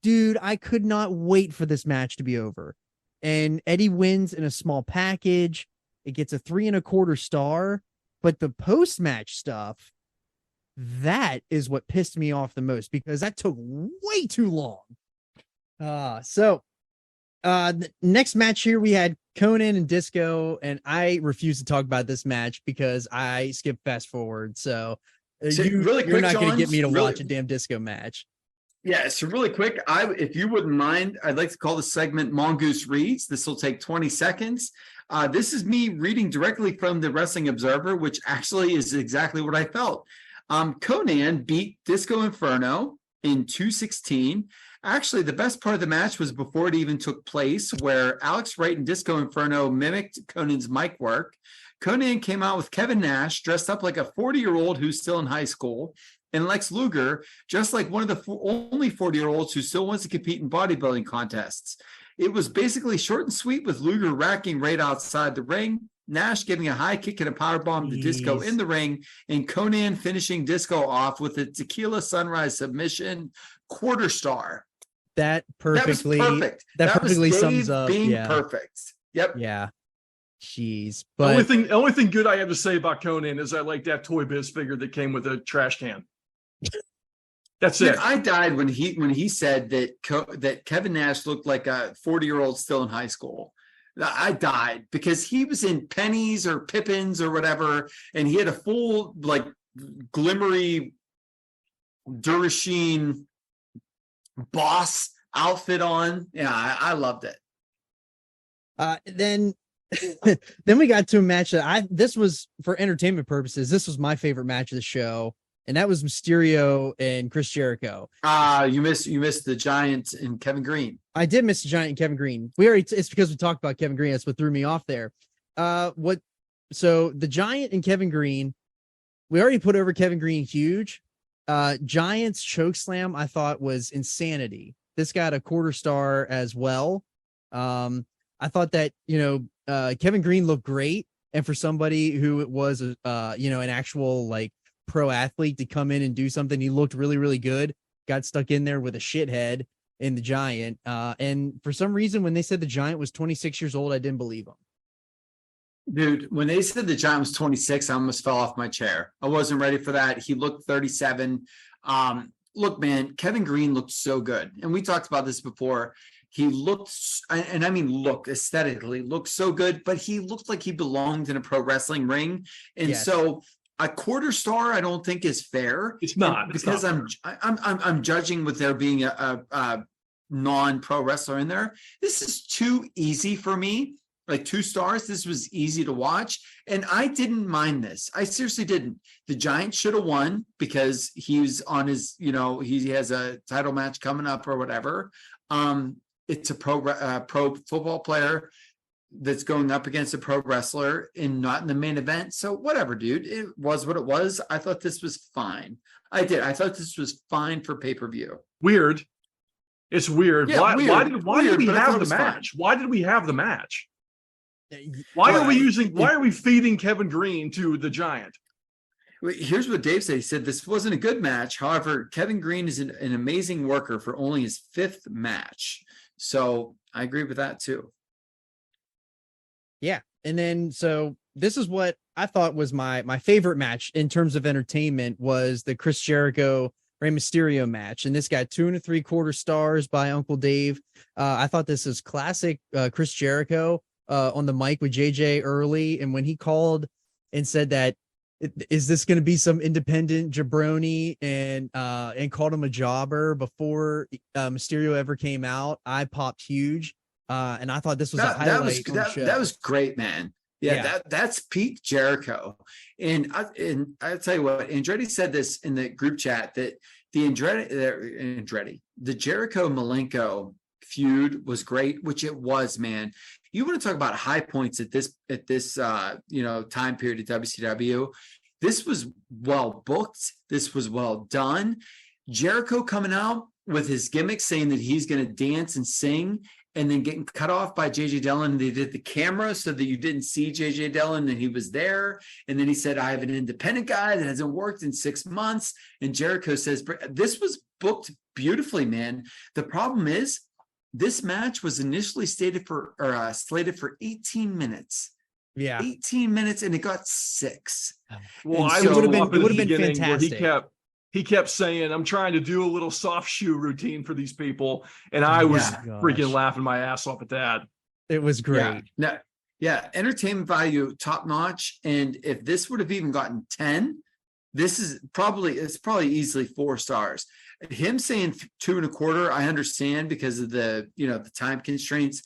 dude, I could not wait for this match to be over. And Eddie wins in a small package. It gets a 3.25 star, but the post-match stuff, that is what pissed me off the most because that took way too long. The next match here, we had Conan and Disco, and I refuse to talk about this match because I skipped fast forward. So you're not going to get me to watch a damn Disco match. Yeah, so really quick, if you wouldn't mind, I'd like to call the segment Mongoose Reads. This will take 20 seconds. This is me reading directly from the Wrestling Observer, which actually is exactly what I felt. Conan beat Disco Inferno in 2:16. Actually, the best part of the match was before it even took place, where Alex Wright and Disco Inferno mimicked Conan's mic work. Conan came out with Kevin Nash dressed up like a 40-year-old who's still in high school, and Lex Luger just like one of the only 40-year-olds who still wants to compete in bodybuilding contests. It was basically short and sweet, with Luger racking right outside the ring, Nash giving a high kick and a powerbomb to Disco in the ring, and Conan finishing Disco off with a Tequila Sunrise submission, 1/4 star. That perfectly, that was perfect. That perfectly was sums up. Being perfect. Yep. Yeah. Jeez. But the only thing good I have to say about Conan is I like that Toy Biz figure that came with a trash can. That's it. I died when he said that Kevin Nash looked like a 40-year-old still in high school. I died because he was in Pennies or Pippins or whatever, and he had a full like glimmery Durasheen boss outfit on. Yeah, I loved it. Then we got to a match that this was for entertainment purposes. This was my favorite match of the show, and that was Mysterio and Chris Jericho. You missed the Giant and Kevin Green. I did miss the Giant and Kevin Green. It's because we talked about Kevin Green. That's what threw me off there. So the Giant and Kevin Green, we already put over Kevin Green huge. Giant's chokeslam I thought was insanity. This got a 1/4 star as well. I thought that, Kevin Green looked great. And for somebody who was, an actual like pro athlete to come in and do something, he looked really, really good. Got stuck in there with a shithead in the Giant. And for some reason, when they said the Giant was 26 years old, I didn't believe them. Dude, when they said the Giant was 26, I almost fell off my chair. I wasn't ready for that. He looked 37. Look, man, Kevin Green looked so good. And we talked about this before. He looked, and I mean, aesthetically looked so good, but he looked like he belonged in a pro wrestling ring. And so a 1/4 star, I don't think is fair. It's not because I'm judging with there being a non-pro wrestler in there. This is too easy for me. Like 2 stars. This was easy to watch. And I didn't mind this. I seriously didn't. The Giant should have won because he's on his, he has a title match coming up or whatever. It's a pro football player that's going up against a pro wrestler and not in the main event. So whatever, dude. It was what it was. I thought this was fine. I thought this was fine for pay-per-view. Weird. It's weird. Yeah, why did we have the match? Fine. Why did we have the match? Why are we feeding Kevin Green to the Giant? Here's what Dave said. He said this wasn't a good match. However, Kevin Green is an amazing worker for only his 5th match. So I agree with that too. Yeah. And then, so this is what I thought was my favorite match in terms of entertainment was the Chris Jericho Rey Mysterio match. And this got 2 3/4 stars by Uncle Dave. I thought this is classic Chris Jericho on the mic with JJ early. And when he called and said that, is this going to be some independent jabroni and called him a jobber before Mysterio ever came out, I popped huge. And I thought this was a highlight. That was great, man. Yeah. That's peak Jericho. And I'll tell you what, Andretti said this in the group chat that the Jericho Malenko feud was great, which it was, man. You want to talk about high points at this time period at WCW. This was well booked. This was well done. Jericho coming out with his gimmick saying that he's going to dance and sing, and then getting cut off by JJ Dillon. They did the camera so that you didn't see JJ Dillon and he was there. And then he said, I have an independent guy that hasn't worked in 6 months. And Jericho says, this was booked beautifully, man. The problem is this match was initially slated for 18 minutes. Yeah. 18 minutes and it got 6. Well, it would have been fantastic. He kept saying, I'm trying to do a little soft shoe routine for these people. And I was freaking laughing my ass off at that. It was great. Yeah. Entertainment value, top notch. And if this would have even gotten 10, it's probably easily 4 stars. Him saying 2 1/4, I understand because of the time constraints.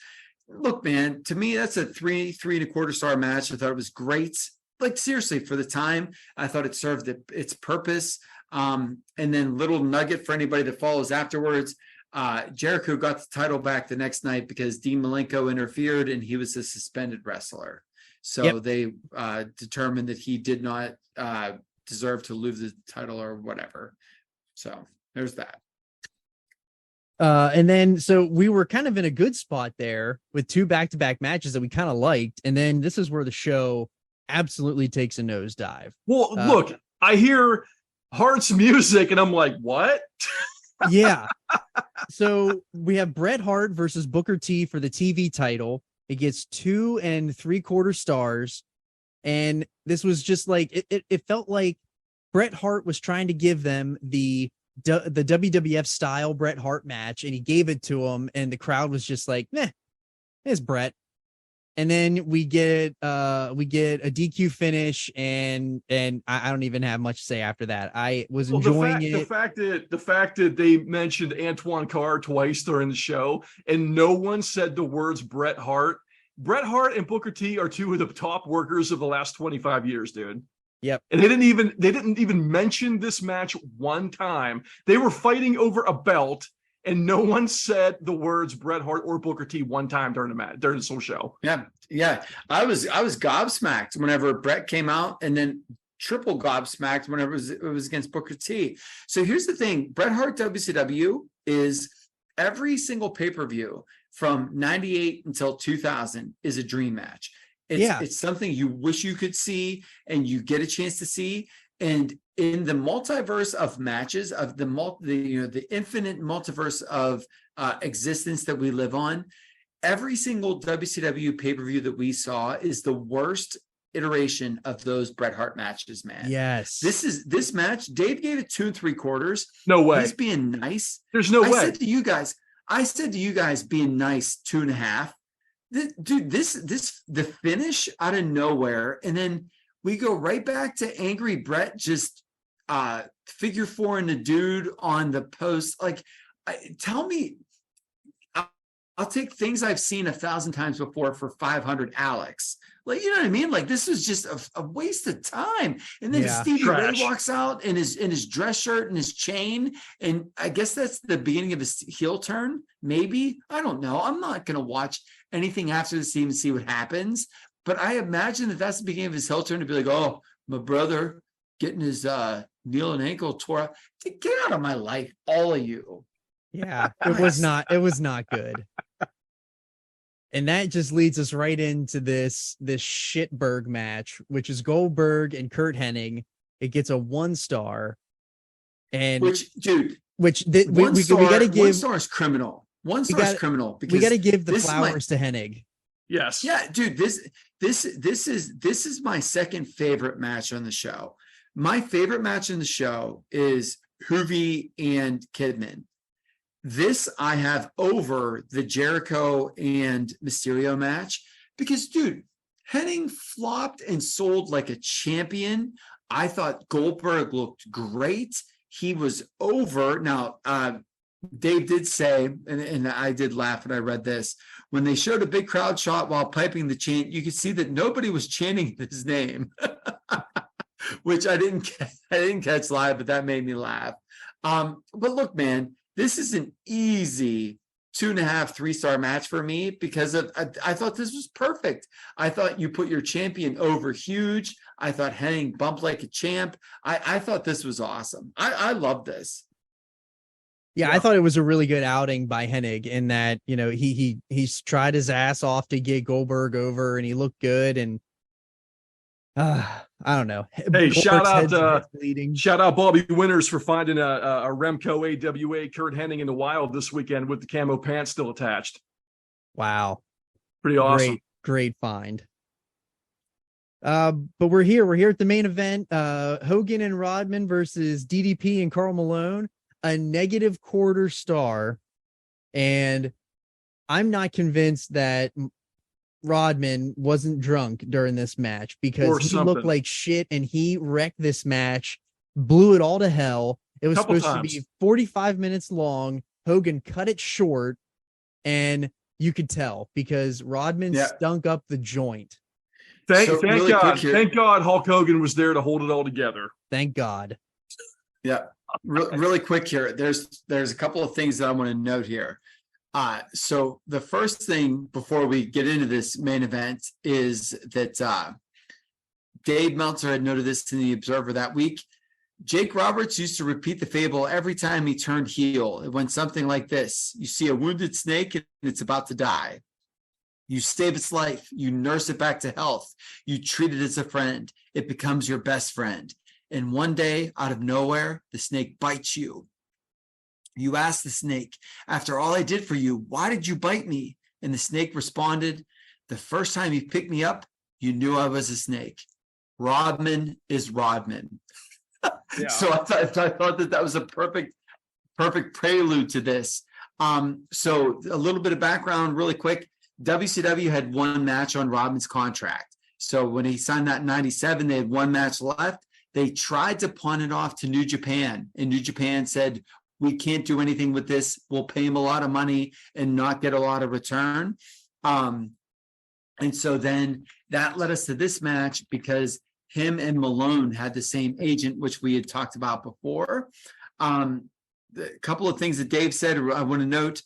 Look, man, to me, that's a 3 1/4 star match. I thought it was great. Like seriously, for the time, I thought it served its purpose. And then little nugget for anybody that follows afterwards. Jericho got the title back the next night because Dean Malenko interfered and he was a suspended wrestler. So they determined that he did not deserve to lose the title or whatever. So there's that. And then, so we were kind of in a good spot there with 2 back-to-back matches that we kind of liked. And then this is where the show absolutely takes a nosedive. Well, look, I hear Hart's music and I'm like, what? Yeah. So we have Bret Hart versus Booker T for the TV title. It gets 2 3/4 stars. And this was just like, it felt like Bret Hart was trying to give them the WWF style Bret Hart match, and he gave it to him, and the crowd was just like, "Meh, it's Bret." And then we get a DQ finish, and I don't even have much to say after that. I was enjoying it. The fact that they mentioned Antoine Carr twice during the show, and no one said the words Bret Hart. Bret Hart and Booker T are 2 of the top workers of the last 25 years, dude. Yep. And they didn't even mention this match one time. They were fighting over a belt, and no one said the words Bret Hart or Booker T one time during this whole show. Yeah. I was gobsmacked whenever Bret came out, and then triple gobsmacked whenever it was against Booker T. So here's the thing: Bret Hart WCW is every single pay-per-view from 98 until 2000 is a dream match. It's something you wish you could see and you get a chance to see. And in the multiverse of matches of the infinite multiverse of existence that we live on, every single WCW pay-per-view that we saw is the worst iteration of those Bret Hart matches, man. Yes. This match, Dave gave it 2 3/4. No way. He's being nice. There's no way. I said to you guys being nice 2.5. Dude, the finish out of nowhere, and then we go right back to angry Bret just figure 4 in the dude on the post. Like, tell me, I'll take things I've seen 1,000 times before for 500 Alex. Like, you know what I mean? Like, this was just a waste of time. And then Stevie Ray walks out in his dress shirt and his chain. And I guess that's the beginning of his heel turn. Maybe. I don't know. I'm not going to watch anything after this to even see what happens. But I imagine that that's the beginning of his heel turn to be like, oh, my brother getting his knee and ankle tore out. Get out of my life, all of you. Yeah, it was not good. And that just leads us right into this shitberg match, which is Goldberg and Kurt Hennig. It gets a 1 star. And we got to give 1 star is criminal. 1 star is criminal because we got to give the flowers to Hennig. Yes. Yeah, dude, this is my second favorite match on the show. My favorite match in the show is Hoovy and Kidman. This I have over the Jericho and Mysterio match because, dude, Hennig flopped and sold like a champion. I thought Goldberg looked great. He was over. Now, Dave did say, and I did laugh when I read this, when they showed a big crowd shot while piping the chant, you could see that nobody was chanting his name, which I didn't catch live, but that made me laugh. But look, man, this is an easy 2.5, 3-star match for me because I thought this was perfect. I thought you put your champion over huge. I thought Hennig bumped like a champ. I thought this was awesome. I love this. Yeah, I thought it was a really good outing by Hennig in that, you know, he's tried his ass off to get Goldberg over and he looked good. And I don't know. Hey, shout out Bobby Winters for finding a Remco AWA Kurt Hennig in the wild this weekend with the camo pants still attached. Wow. Pretty awesome. Great find. But we're here at the main event. Hogan and Rodman versus DDP and Karl Malone, a -1/4 star. And I'm not convinced that Rodman wasn't drunk during this match because he looked like shit and he wrecked this match, blew it all to hell. It was supposed to be 45 minutes long. Hogan cut it short, and you could tell because Rodman stunk up the joint. Thank God Hulk Hogan was there to hold it all together. Thank God. Yeah. Really quick here. There's a couple of things that I want to note here. So the first thing before we get into this main event is that Dave Meltzer had noted this in the Observer that week. Jake Roberts used to repeat the fable every time he turned heel. It went something like this. You see a wounded snake and it's about to die. You save its life. You nurse it back to health. You treat it as a friend. It becomes your best friend. And one day, out of nowhere, the snake bites you. You ask the snake, after all I did for you, why did you bite me? And the snake responded, the first time you picked me up, you knew I was a snake. Rodman is Rodman. Yeah. So I thought that was a perfect prelude to this. So a little bit of background really quick. WCW had one match on Rodman's contract. So when he signed that in 97, they had one match left. They tried to pawn it off to New Japan, and New Japan said, we can't do anything with this. We'll pay him a lot of money and not get a lot of return. And so then that led us to this match because him and Malone had the same agent, which we had talked about before. A couple of things that Dave said, I want to note,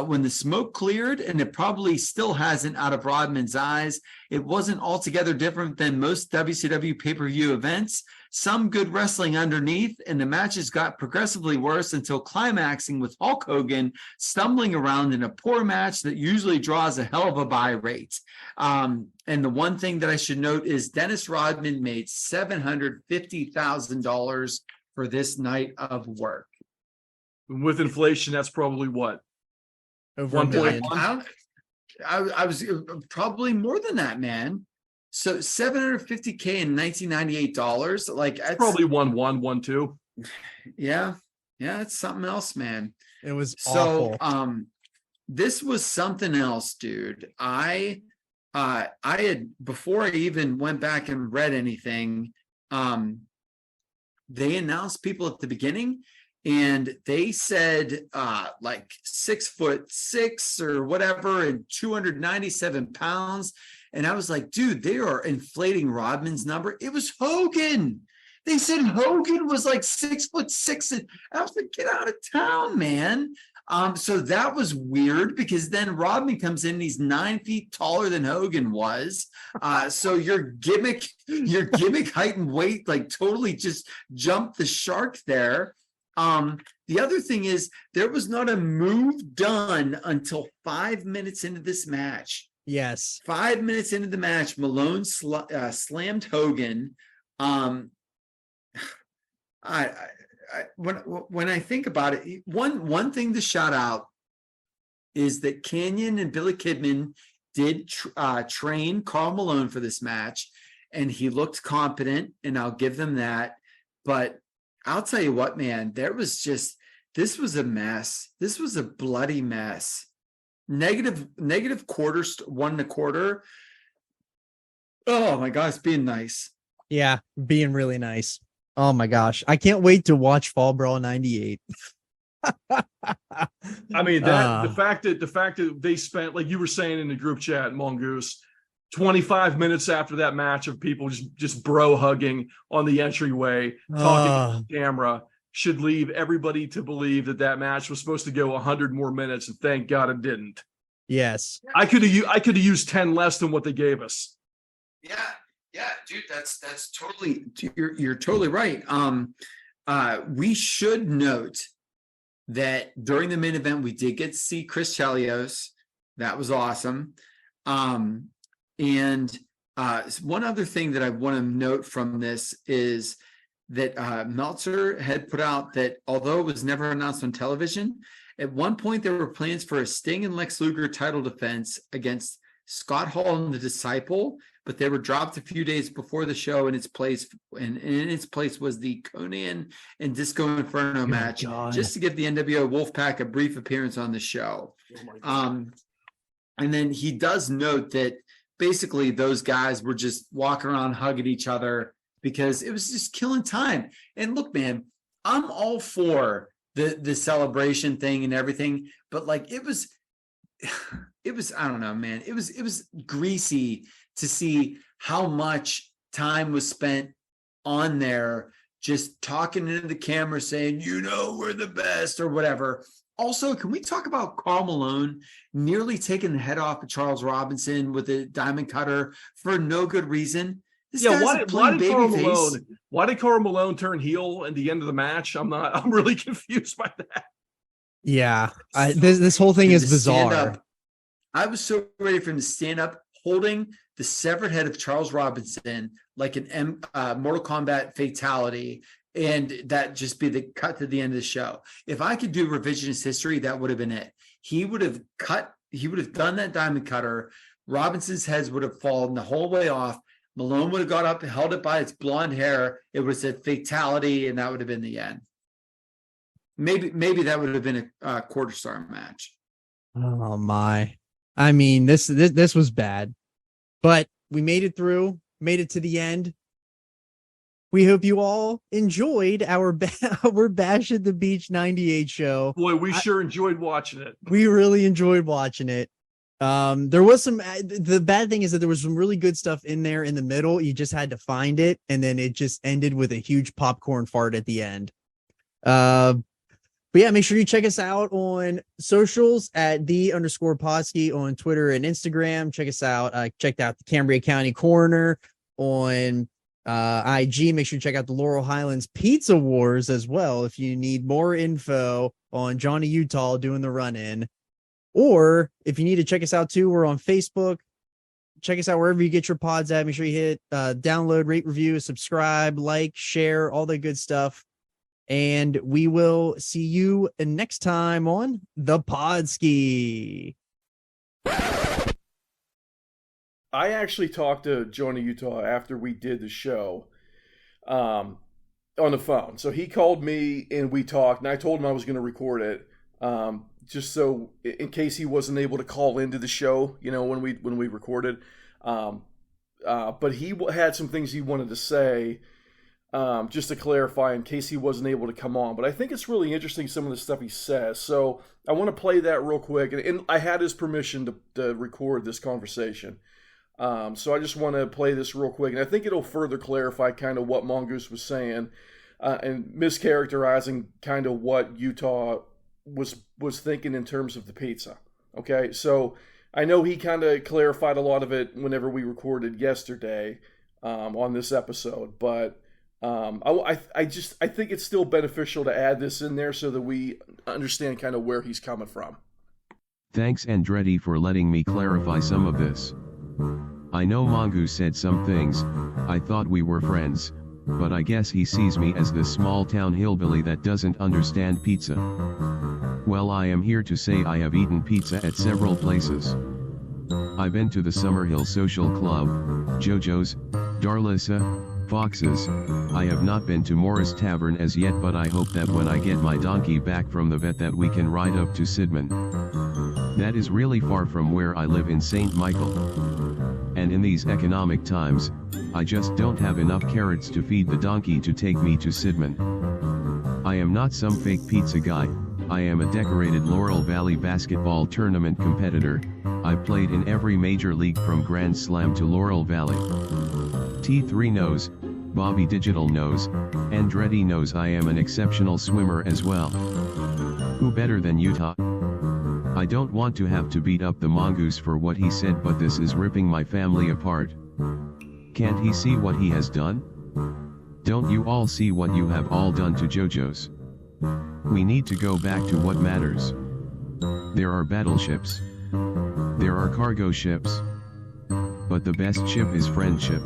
when the smoke cleared, and it probably still hasn't out of Rodman's eyes, it wasn't altogether different than most WCW pay-per-view events. Some good wrestling underneath, and the matches got progressively worse until climaxing with Hulk Hogan stumbling around in a poor match that usually draws a hell of a buy rate. And the one thing that I should note is Dennis Rodman made $750,000 for this night of work. With inflation, that's probably what? Over 1.1. I was probably more than that, man. So $750K in $1998, like that's probably 1.2. Yeah, it's something else, man. It was awful. So this was something else, dude. I had, before I even went back and read anything, they announced people at the beginning. and they said like 6'6" or whatever and 297 pounds. And I was like, dude, they are inflating Rodman's number. It was Hogan. They said Hogan was like 6'6", and I was like, get out of town, man. So that was weird because then Rodman comes in and he's 9 feet taller than Hogan was. So your gimmick height and weight like totally just jumped the shark there. The other thing is there was not a move done until 5 minutes into this match. Yes. 5 minutes into the match, Malone slammed Hogan. When I think about it, one thing to shout out is that Kanyon and Billy Kidman did train Karl Malone for this match, and he looked competent, and I'll give them that. But I'll tell you what, man, this was a mess. This was a bloody mess. Negative quarters, 1 1/4. Oh my gosh, being nice. Yeah, being really nice. Oh my gosh, I can't wait to watch Fall Brawl 98. I mean, the fact that they spent, like you were saying in the group chat, Mongoose, 25 minutes after that match of people just bro hugging on the entryway, talking to the camera, should leave everybody to believe that match was supposed to go 100 more minutes, and thank God it didn't. Yes, I could have used 10 less than what they gave us. Yeah, dude, that's totally, you're totally right. We should note that during the main event, we did get to see Chris Chelios. That was awesome. And one other thing that I want to note from this is that Meltzer had put out that although it was never announced on television, at one point there were plans for a Sting and Lex Luger title defense against Scott Hall and the Disciple, but they were dropped a few days before the show. In its place was the Conan and Disco Inferno match, just to give the NWO Wolfpack a brief appearance on the show. And then he does note that basically those guys were just walking around hugging each other because it was just killing time. And look, man, I'm all for the celebration thing and everything, but like it was I don't know, man. It was greasy to see how much time was spent on there just talking into the camera saying, we're the best or whatever. Also, can we talk about Karl Malone nearly taking the head off of Charles Robinson with a diamond cutter for no good reason? Why did Karl Malone turn heel at the end of the match? I'm really confused by that. Yeah, this whole thing is bizarre. I was so ready for him to stand up holding the severed head of Charles Robinson like an Mortal Kombat fatality, and that just be the cut to the end of the show. If I could do revisionist history, that would have been it. He would have done that diamond cutter. Robinson's heads would have fallen the whole way off. Malone would have got up and held it by its blonde hair. It would have said fatality, and that would have been the end. Maybe that would have been a quarter star match. Oh my. I mean, this was bad, but we made it through, made it to the end. We hope you all enjoyed our Bash at the Beach 98 show. Boy, we sure enjoyed watching it. We really enjoyed watching it. There was the bad thing is that there was some really good stuff in there in the middle. You just had to find it. And then it just ended with a huge popcorn fart at the end. But yeah, make sure you check us out on socials at @the_Podski on Twitter and Instagram. Check us out. Checked out the Cambria County Coroner on IG. Make sure you check out the Laurel Highlands Pizza Wars as well if you need more info on Johnny Utah doing the run-in. Or if you need to check us out too, we're on Facebook. Check us out wherever you get your pods at. Make sure you hit download, rate, review, subscribe, like, share, all that good stuff. And we will see you next time on the Podski. I actually talked to Johnny Utah after we did the show on the phone. So he called me and we talked, and I told him I was going to record it just so in case he wasn't able to call into the show, when we recorded. But he had some things he wanted to say. just to clarify in case he wasn't able to come on. But I think it's really interesting, some of the stuff he says. So I want to play that real quick. And I had his permission to record this conversation. So I just want to play this real quick. And I think it'll further clarify kind of what Mongoose was saying and mischaracterizing kind of what Utah was thinking in terms of the pizza. Okay, so I know he kind of clarified a lot of it whenever we recorded yesterday on this episode, but I think it's still beneficial to add this in there so that we understand kind of where he's coming from. Thanks Andretti for letting me clarify some of this. I know Mongoose said some things, I thought we were friends, but I guess he sees me as this small town hillbilly that doesn't understand pizza. Well, I am here to say I have eaten pizza at several places. I've been to the Summerhill Social Club, JoJo's, Darlissa, Fox's. I have not been to Morris Tavern as yet, but I hope that when I get my donkey back from the vet that we can ride up to Sidman. That is really far from where I live in St. Michael. And in these economic times, I just don't have enough carrots to feed the donkey to take me to Sidman. I am not some fake pizza guy, I am a decorated Laurel Valley basketball tournament competitor. I've played in every major league from Grand Slam to Laurel Valley. T3 knows, Bobby Digital knows, Andretti knows I am an exceptional swimmer as well. Who better than Utah? I don't want to have to beat up the Mongoose for what he said, but this is ripping my family apart. Can't he see what he has done? Don't you all see what you have all done to JoJo's? We need to go back to what matters. There are battleships. There are cargo ships. But the best ship is friendship.